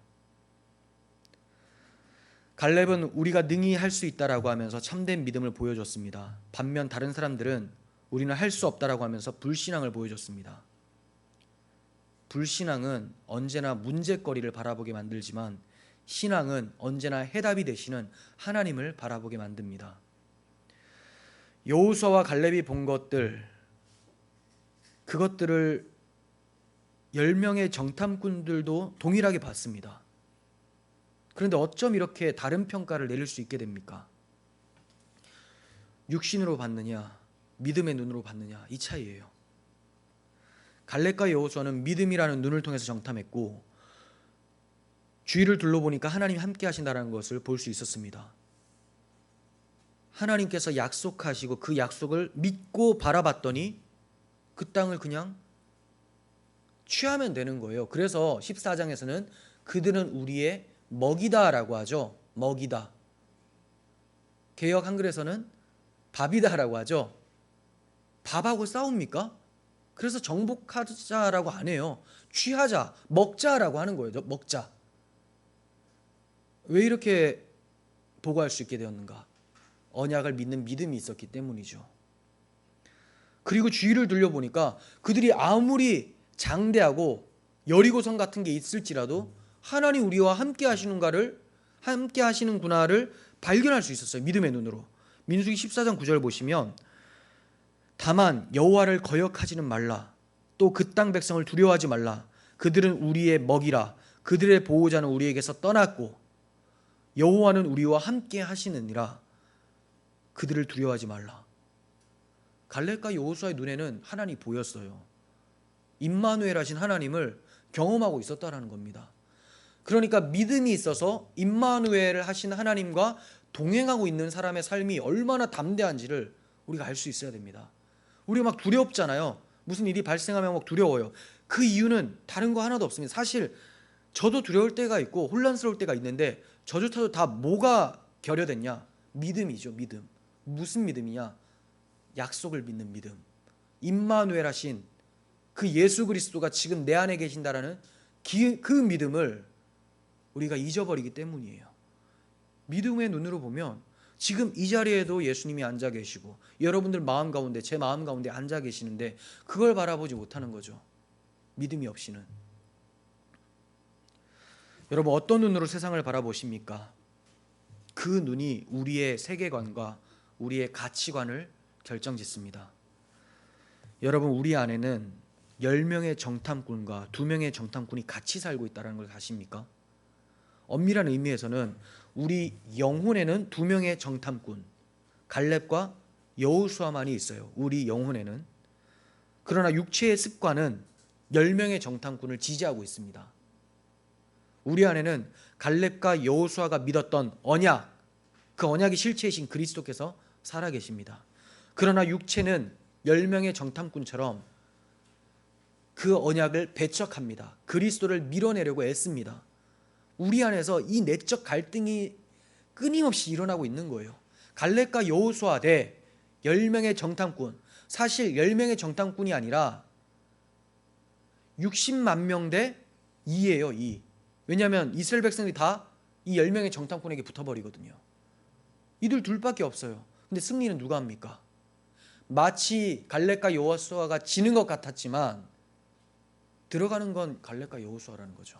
갈렙은 우리가 능히 할 수 있다라고 하면서 참된 믿음을 보여줬습니다. 반면 다른 사람들은 우리는 할 수 없다라고 하면서 불신앙을 보여줬습니다. 불신앙은 언제나 문제거리를 바라보게 만들지만 신앙은 언제나 해답이 되시는 하나님을 바라보게 만듭니다. 여호수아와 갈렙이 본 것들, 그것들을 10명의 정탐꾼들도 동일하게 봤습니다. 그런데 어쩜 이렇게 다른 평가를 내릴 수 있게 됩니까? 육신으로 봤느냐, 믿음의 눈으로 봤느냐, 이 차이예요. 갈렙과 여호수아는 믿음이라는 눈을 통해서 정탐했고 주위를 둘러보니까 하나님이 함께 하신다는 것을 볼 수 있었습니다. 하나님께서 약속하시고 그 약속을 믿고 바라봤더니 그 땅을 그냥 취하면 되는 거예요. 그래서 14장에서는 그들은 우리의 먹이다라고 하죠. 먹이다. 개역 한글에서는 밥이다라고 하죠. 밥하고 싸웁니까? 그래서 정복하자라고 안 해요. 취하자, 먹자라고 하는 거예요. 먹자. 왜 이렇게 보고할 수 있게 되었는가? 언약을 믿는 믿음이 있었기 때문이죠. 그리고 주위를 둘러보니까 그들이 아무리 장대하고 여리고성 같은 게 있을지라도 하나님 우리와 함께 하시는구나를 발견할 수 있었어요. 믿음의 눈으로. 민수기 14장 9절 보시면 다만 여호와를 거역하지는 말라. 또 그 땅 백성을 두려워하지 말라. 그들은 우리의 먹이라. 그들의 보호자는 우리에게서 떠났고 여호와는 우리와 함께 하시느니라. 그들을 두려워하지 말라. 갈렙과 여호수아의 눈에는 하나님이 보였어요. 임마누엘 하신 하나님을 경험하고 있었다라는 겁니다. 그러니까 믿음이 있어서 임마누엘 하신 하나님과 동행하고 있는 사람의 삶이 얼마나 담대한지를 우리가 알 수 있어야 됩니다. 우리가 막 두렵잖아요. 무슨 일이 발생하면 막 두려워요. 그 이유는 다른 거 하나도 없습니다. 사실 저도 두려울 때가 있고 혼란스러울 때가 있는데 저조차도 다 뭐가 결여됐냐? 믿음이죠. 믿음. 무슨 믿음이냐? 약속을 믿는 믿음. 임마누엘 하신 그 예수 그리스도가 지금 내 안에 계신다라는 그 믿음을 우리가 잊어버리기 때문이에요. 믿음의 눈으로 보면 지금 이 자리에도 예수님이 앉아 계시고 여러분들 마음 가운데, 제 마음 가운데 앉아 계시는데 그걸 바라보지 못하는 거죠. 믿음이 없이는. 여러분 어떤 눈으로 세상을 바라보십니까? 그 눈이 우리의 세계관과 우리의 가치관을 결정짓습니다. 여러분 우리 안에는 10명의 정탐꾼과 2명의 정탐꾼이 같이 살고 있다는 걸 아십니까? 엄밀한 의미에서는 우리 영혼에는 2명의 정탐꾼, 갈렙과 여호수아만이 있어요. 우리 영혼에는. 그러나 육체의 습관은 10명의 정탐꾼을 지지하고 있습니다. 우리 안에는 갈렙과 여호수아가 믿었던 언약, 그 언약이 실체이신 그리스도께서 살아계십니다. 그러나 육체는 10명의 정탐꾼처럼 그 언약을 배척합니다. 그리스도를 밀어내려고 애씁니다. 우리 안에서 이 내적 갈등이 끊임없이 일어나고 있는 거예요. 갈렙과 여호수아 대 10명의 정탐꾼. 사실 10명의 정탐꾼이 아니라 60만 명 대 2예요. 2. 왜냐하면 이스라엘 백성들이 다 이 10명의 정탐꾼에게 붙어버리거든요. 이들 둘밖에 없어요. 근데 승리는 누가 합니까? 마치 갈렙과 여호수아가 지는 것 같았지만 들어가는 건 갈렙과 여호수아라는 거죠.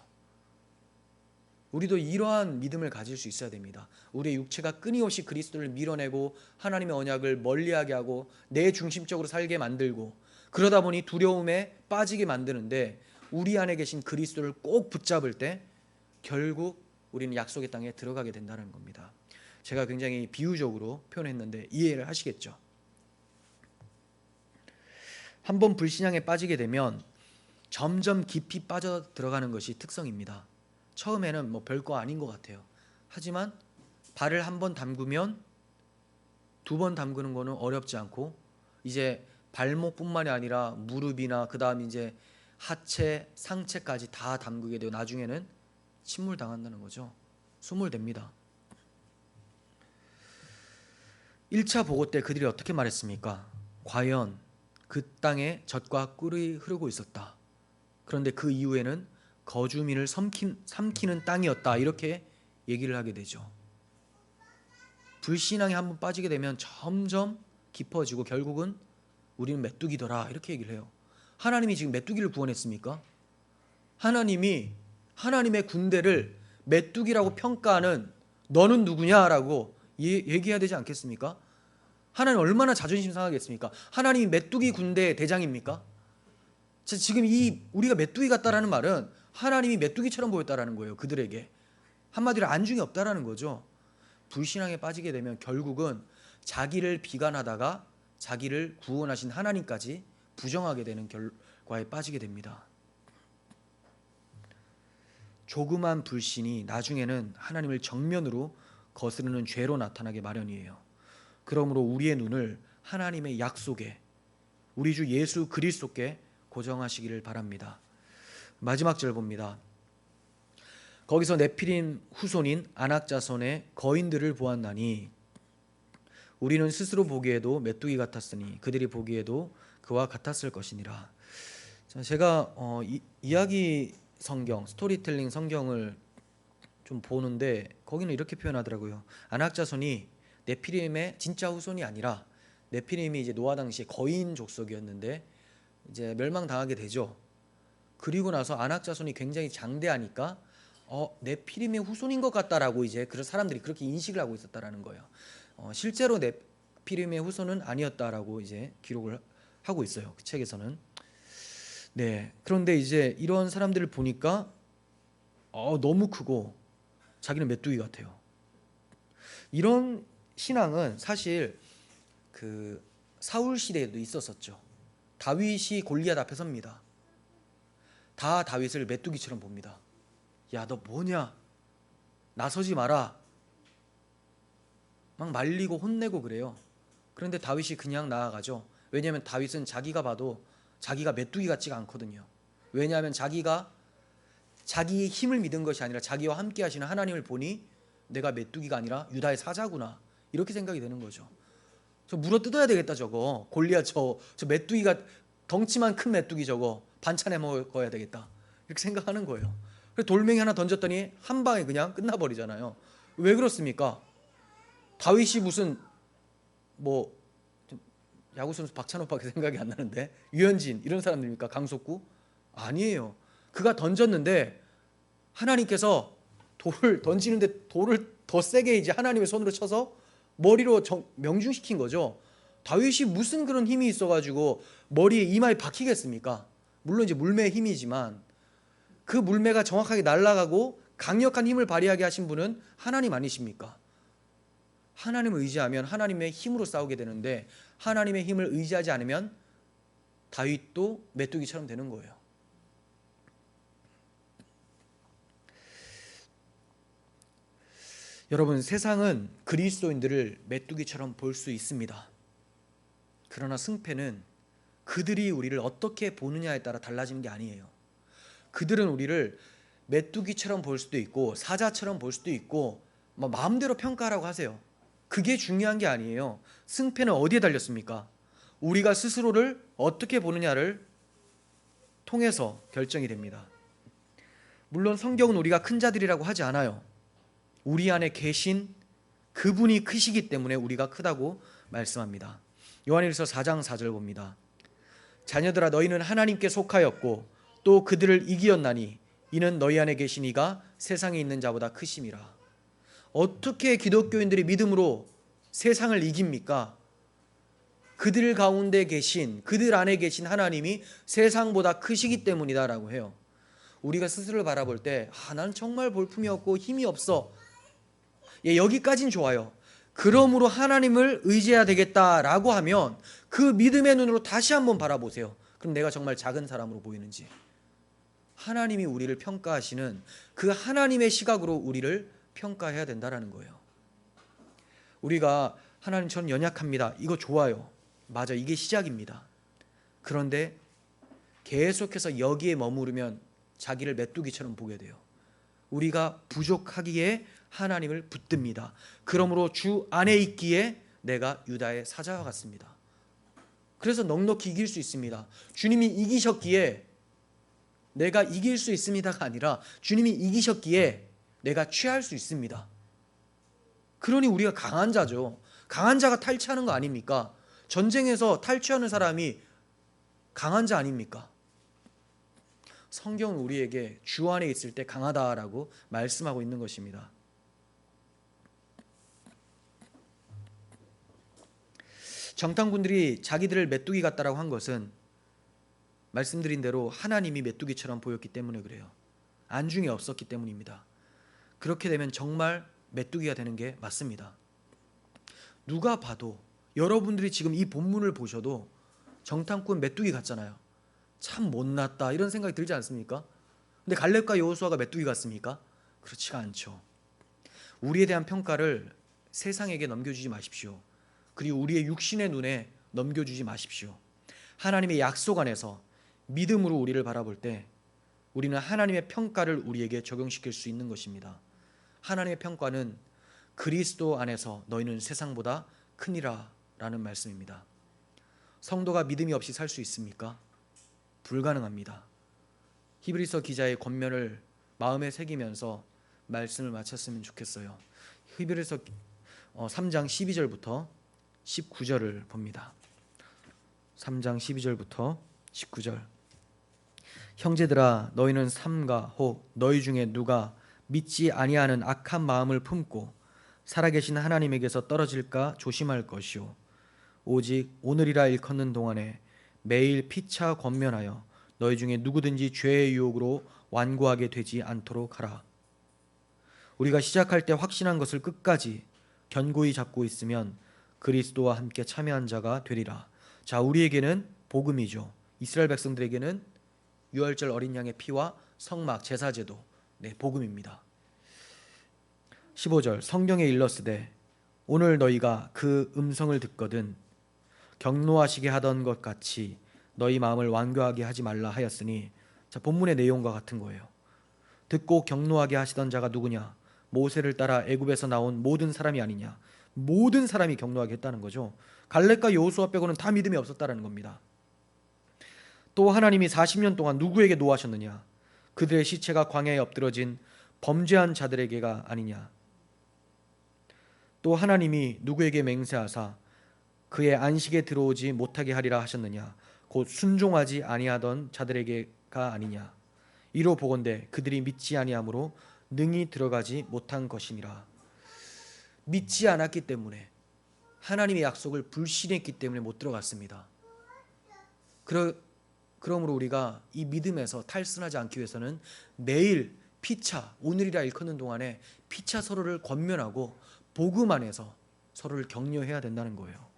우리도 이러한 믿음을 가질 수 있어야 됩니다. 우리의 육체가 끊임없이 그리스도를 밀어내고 하나님의 언약을 멀리하게 하고 내 중심적으로 살게 만들고 그러다 보니 두려움에 빠지게 만드는데 우리 안에 계신 그리스도를 꼭 붙잡을 때 결국 우리는 약속의 땅에 들어가게 된다는 겁니다. 제가 굉장히 비유적으로 표현했는데 이해를 하시겠죠? 한번 불신앙에 빠지게 되면 점점 깊이 빠져 들어가는 것이 특성입니다. 처음에는 뭐 별거 아닌 것 같아요. 하지만 발을 한 번 담그면 2번 담그는 거는 어렵지 않고 이제 발목뿐만이 아니라 무릎이나 그 다음 이제 하체, 상체까지 다 담그게 되고 나중에는 침몰 당한다는 거죠. 수몰됩니다. 1차 보고 때 그들이 어떻게 말했습니까? 과연 그 땅에 젖과 꿀이 흐르고 있었다. 그런데 그 이후에는 거주민을 삼키는 땅이었다. 이렇게 얘기를 하게 되죠. 불신앙에 한번 빠지게 되면 점점 깊어지고 결국은 우리는 메뚜기더라. 이렇게 얘기를 해요. 하나님이 지금 메뚜기를 구원했습니까? 하나님이 하나님의 군대를 메뚜기라고 평가하는 너는 누구냐라고 얘기해야 되지 않겠습니까? 하나님 얼마나 자존심 상하겠습니까? 하나님이 메뚜기 군대의 대장입니까? 지금 우리가 메뚜기 같다라는 말은 하나님이 메뚜기처럼 보였다라는 거예요. 그들에게 한마디로 안중이 없다라는 거죠. 불신앙에 빠지게 되면 결국은 자기를 비관하다가 자기를 구원하신 하나님까지 부정하게 되는 결과에 빠지게 됩니다. 조그만 불신이 나중에는 하나님을 정면으로 거스르는 죄로 나타나게 마련이에요. 그러므로 우리의 눈을 하나님의 약속에 우리 주 예수 그리스도께 고정하시기를 바랍니다. 마지막 절 봅니다. 거기서 네피림 후손인 아낙 자손의 거인들을 보았나니 우리는 스스로 보기에도 메뚜기 같았으니 그들이 보기에도 그와 같았을 것이니라. 제가 이야기 성경, 스토리텔링 성경을 좀 보는데 거기는 이렇게 표현하더라고요. 아낙 자손이 네피림의 진짜 후손이 아니라 네피림이 이제 노아 당시에 거인 족속이었는데 이제 멸망당하게 되죠. 그리고 나서 아낙 자손이 굉장히 장대하니까 네피림의 후손인 것 같다라고 이제 그 사람들이 그렇게 인식을 하고 있었다라는 거예요. 실제로 바피림의 후손은 아니었다라고 이제 기록을 하고 있어요. 그 책에서는. 네. 그런데 이제 이런 사람들을 보니까 너무 크고 자기는 메뚜기 같아요. 이런 신앙은 사실 그 사울 시대에도 있었었죠. 다윗이 골리앗 앞에 섭니다. 다 다윗을 메뚜기처럼 봅니다. 야, 너 뭐냐? 나서지 마라. 막 말리고 혼내고 그래요. 그런데 다윗이 그냥 나아가죠. 왜냐하면 다윗은 자기가 봐도 자기가 메뚜기 같지가 않거든요. 왜냐하면 자기가 자기의 힘을 믿은 것이 아니라 자기와 함께 하시는 하나님을 보니 내가 메뚜기가 아니라 유다의 사자구나, 이렇게 생각이 되는 거죠. 저 물어 뜯어야 되겠다. 저거 골리앗 저 메뚜기가, 덩치만 큰 메뚜기 저거 반찬해 먹어야 되겠다, 이렇게 생각하는 거예요. 그래서 돌멩이 하나 던졌더니 한 방에 그냥 끝나버리잖아요. 왜 그렇습니까? 다윗이 무슨 뭐 야구 선수 박찬호밖에 생각이 안 나는데, 유현진 이런 사람들입니까? 강속구? 아니에요. 그가 던졌는데 하나님께서 돌을 던지는데 돌을 더 세게 이제 하나님의 손으로 쳐서 머리로 명중시킨 거죠. 다윗이 무슨 그런 힘이 있어가지고 머리에 이마에 박히겠습니까? 물론 이제 물매의 힘이지만 그 물매가 정확하게 날아가고 강력한 힘을 발휘하게 하신 분은 하나님 아니십니까? 하나님을 의지하면 하나님의 힘으로 싸우게 되는데, 하나님의 힘을 의지하지 않으면 다윗도 메뚜기처럼 되는 거예요. 여러분, 세상은 그리스도인들을 메뚜기처럼 볼 수 있습니다. 그러나 승패는 그들이 우리를 어떻게 보느냐에 따라 달라지는 게 아니에요. 그들은 우리를 메뚜기처럼 볼 수도 있고 사자처럼 볼 수도 있고 마음대로 평가하라고 하세요. 그게 중요한 게 아니에요. 승패는 어디에 달렸습니까? 우리가 스스로를 어떻게 보느냐를 통해서 결정이 됩니다. 물론 성경은 우리가 큰 자들이라고 하지 않아요. 우리 안에 계신 그분이 크시기 때문에 우리가 크다고 말씀합니다. 요한일서 4장 4절 봅니다. 자녀들아, 너희는 하나님께 속하였고 또 그들을 이기었나니 이는 너희 안에 계신 이가 세상에 있는 자보다 크심이라. 어떻게 기독교인들이 믿음으로 세상을 이깁니까? 그들 가운데 계신, 그들 안에 계신 하나님이 세상보다 크시기 때문이다라고 해요. 우리가 스스로를 바라볼 때 나는 정말 볼품이 없고 힘이 없어, 여기까진 좋아요. 그러므로 하나님을 의지해야 되겠다라고 하면 그 믿음의 눈으로 다시 한번 바라보세요. 그럼 내가 정말 작은 사람으로 보이는지, 하나님이 우리를 평가하시는 그 하나님의 시각으로 우리를 평가해야 된다라는 거예요. 우리가 하나님, 저는 연약합니다, 이거 좋아요. 맞아, 이게 시작입니다. 그런데 계속해서 여기에 머무르면 자기를 메뚜기처럼 보게 돼요. 우리가 부족하기에 하나님을 붙듭니다. 그러므로 주 안에 있기에 내가 유다의 사자와 같습니다. 그래서 넉넉히 이길 수 있습니다. 주님이 이기셨기에 내가 이길 수 있습니다가 아니라 주님이 이기셨기에 내가 취할 수 있습니다. 그러니 우리가 강한 자죠. 강한 자가 탈취하는 거 아닙니까? 전쟁에서 탈취하는 사람이 강한 자 아닙니까? 성경은 우리에게 주 안에 있을 때 강하다라고 말씀하고 있는 것입니다. 정탐꾼들이 자기들을 메뚜기 같다라고 한 것은 말씀드린 대로 하나님이 메뚜기처럼 보였기 때문에 그래요. 안중이 없었기 때문입니다. 그렇게 되면 정말 메뚜기가 되는 게 맞습니다. 누가 봐도, 여러분들이 지금 이 본문을 보셔도 정탐꾼 메뚜기 같잖아요. 참 못났다, 이런 생각이 들지 않습니까? 근데 갈렙과 여호수아가 메뚜기 같습니까? 그렇지가 않죠. 우리에 대한 평가를 세상에게 넘겨주지 마십시오. 그리고 우리의 육신의 눈에 넘겨주지 마십시오. 하나님의 약속 안에서 믿음으로 우리를 바라볼 때 우리는 하나님의 평가를 우리에게 적용시킬 수 있는 것입니다. 하나님의 평가는 그리스도 안에서 너희는 세상보다 크니라 라는 말씀입니다. 성도가 믿음이 없이 살 수 있습니까? 불가능합니다. 히브리서 기자의 권면을 마음에 새기면서 말씀을 마쳤으면 좋겠어요. 히브리서 3장 12절부터 19절을 봅니다. 3장 12절부터 19절. 형제들아, 너희는 삼가 혹 너희 중에 누가 믿지 아니하는 악한 마음을 품고 살아계신 하나님에게서 떨어질까 조심할 것이요, 오직 오늘이라 일컫는 동안에 매일 피차 권면하여 너희 중에 누구든지 죄의 유혹으로 완고하게 되지 않도록 하라. 우리가 시작할 때 확신한 것을 끝까지 견고히 잡고 있으면 그리스도와 함께 참여한 자가 되리라. 자, 우리에게는 복음이죠. 이스라엘 백성들에게는 유월절 어린 양의 피와 성막 제사제도, 복음입니다. 15절 성경에 일렀으되 오늘 너희가 그 음성을 듣거든 경노하시게 하던 것 같이 너희 마음을 완고하게 하지 말라 하였으니, 자, 본문의 내용과 같은 거예요. 듣고 경노하게 하시던 자가 누구냐? 모세를 따라 애굽에서 나온 모든 사람이 아니냐? 모든 사람이 경노하게 했다는 거죠. 갈렙과 여호수아 빼고는 다 믿음이 없었다는 겁니다. 또 하나님이 40년 동안 누구에게 노하셨느냐? 그들의 시체가 광야에 엎드러진 범죄한 자들에게가 아니냐? 또 하나님이 누구에게 맹세하사 그의 안식에 들어오지 못하게 하리라 하셨느냐? 곧 순종하지 아니하던 자들에게가 아니냐? 이로 보건대 그들이 믿지 아니함으로 능히 들어가지 못한 것이니라. 믿지 않았기 때문에, 하나님의 약속을 불신했기 때문에 못 들어갔습니다. 그러므로 우리가 이 믿음에서 탈선하지 않기 위해서는 매일 피차, 오늘이라 일컫는 동안에 피차 서로를 권면하고 복음 안에서 서로를 격려해야 된다는 거예요.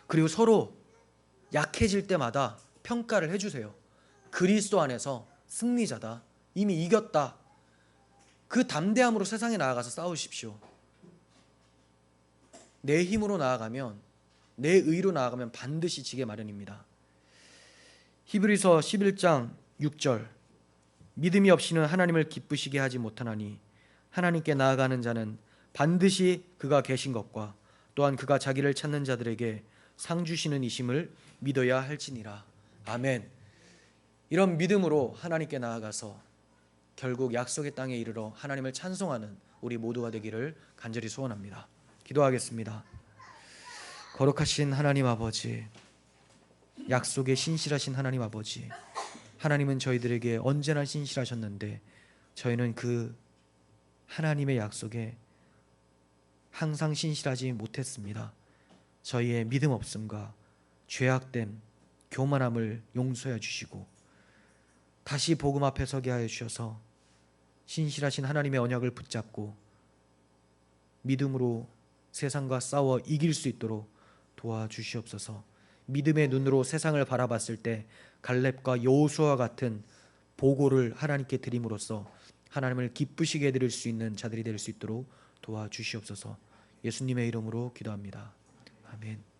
그리고 서로 약해질 때마다 평가를 해주세요. 그리스도 안에서 승리자다, 이미 이겼다, 그 담대함으로 세상에 나아가서 싸우십시오. 내 힘으로 나아가면, 내 의로 나아가면 반드시 지게 마련입니다. 히브리서 11장 6절 믿음이 없이는 하나님을 기쁘시게 하지 못하나니 하나님께 나아가는 자는 반드시 그가 계신 것과 또한 그가 자기를 찾는 자들에게 상 주시는 이심을 믿어야 할지니라. 아멘. 이런 믿음으로 하나님께 나아가서 결국 약속의 땅에 이르러 하나님을 찬송하는 우리 모두가 되기를 간절히 소원합니다. 기도하겠습니다. 거룩하신 하나님 아버지, 약속에 신실하신 하나님 아버지, 하나님은 저희들에게 언제나 신실하셨는데 저희는 그 하나님의 약속에 항상 신실하지 못했습니다. 저희의 믿음 없음과 죄악됨, 교만함을 용서해 주시고 다시 복음 앞에 서게 하여 주셔서 신실하신 하나님의 언약을 붙잡고 믿음으로 세상과 싸워 이길 수 있도록 도와주시옵소서. 믿음의 눈으로 세상을 바라봤을 때 갈렙과 여호수아와 같은 보고를 하나님께 드림으로써 하나님을 기쁘시게 해드릴 수 있는 자들이 될 수 있도록 도와주시옵소서. 예수님의 이름으로 기도합니다. 아멘.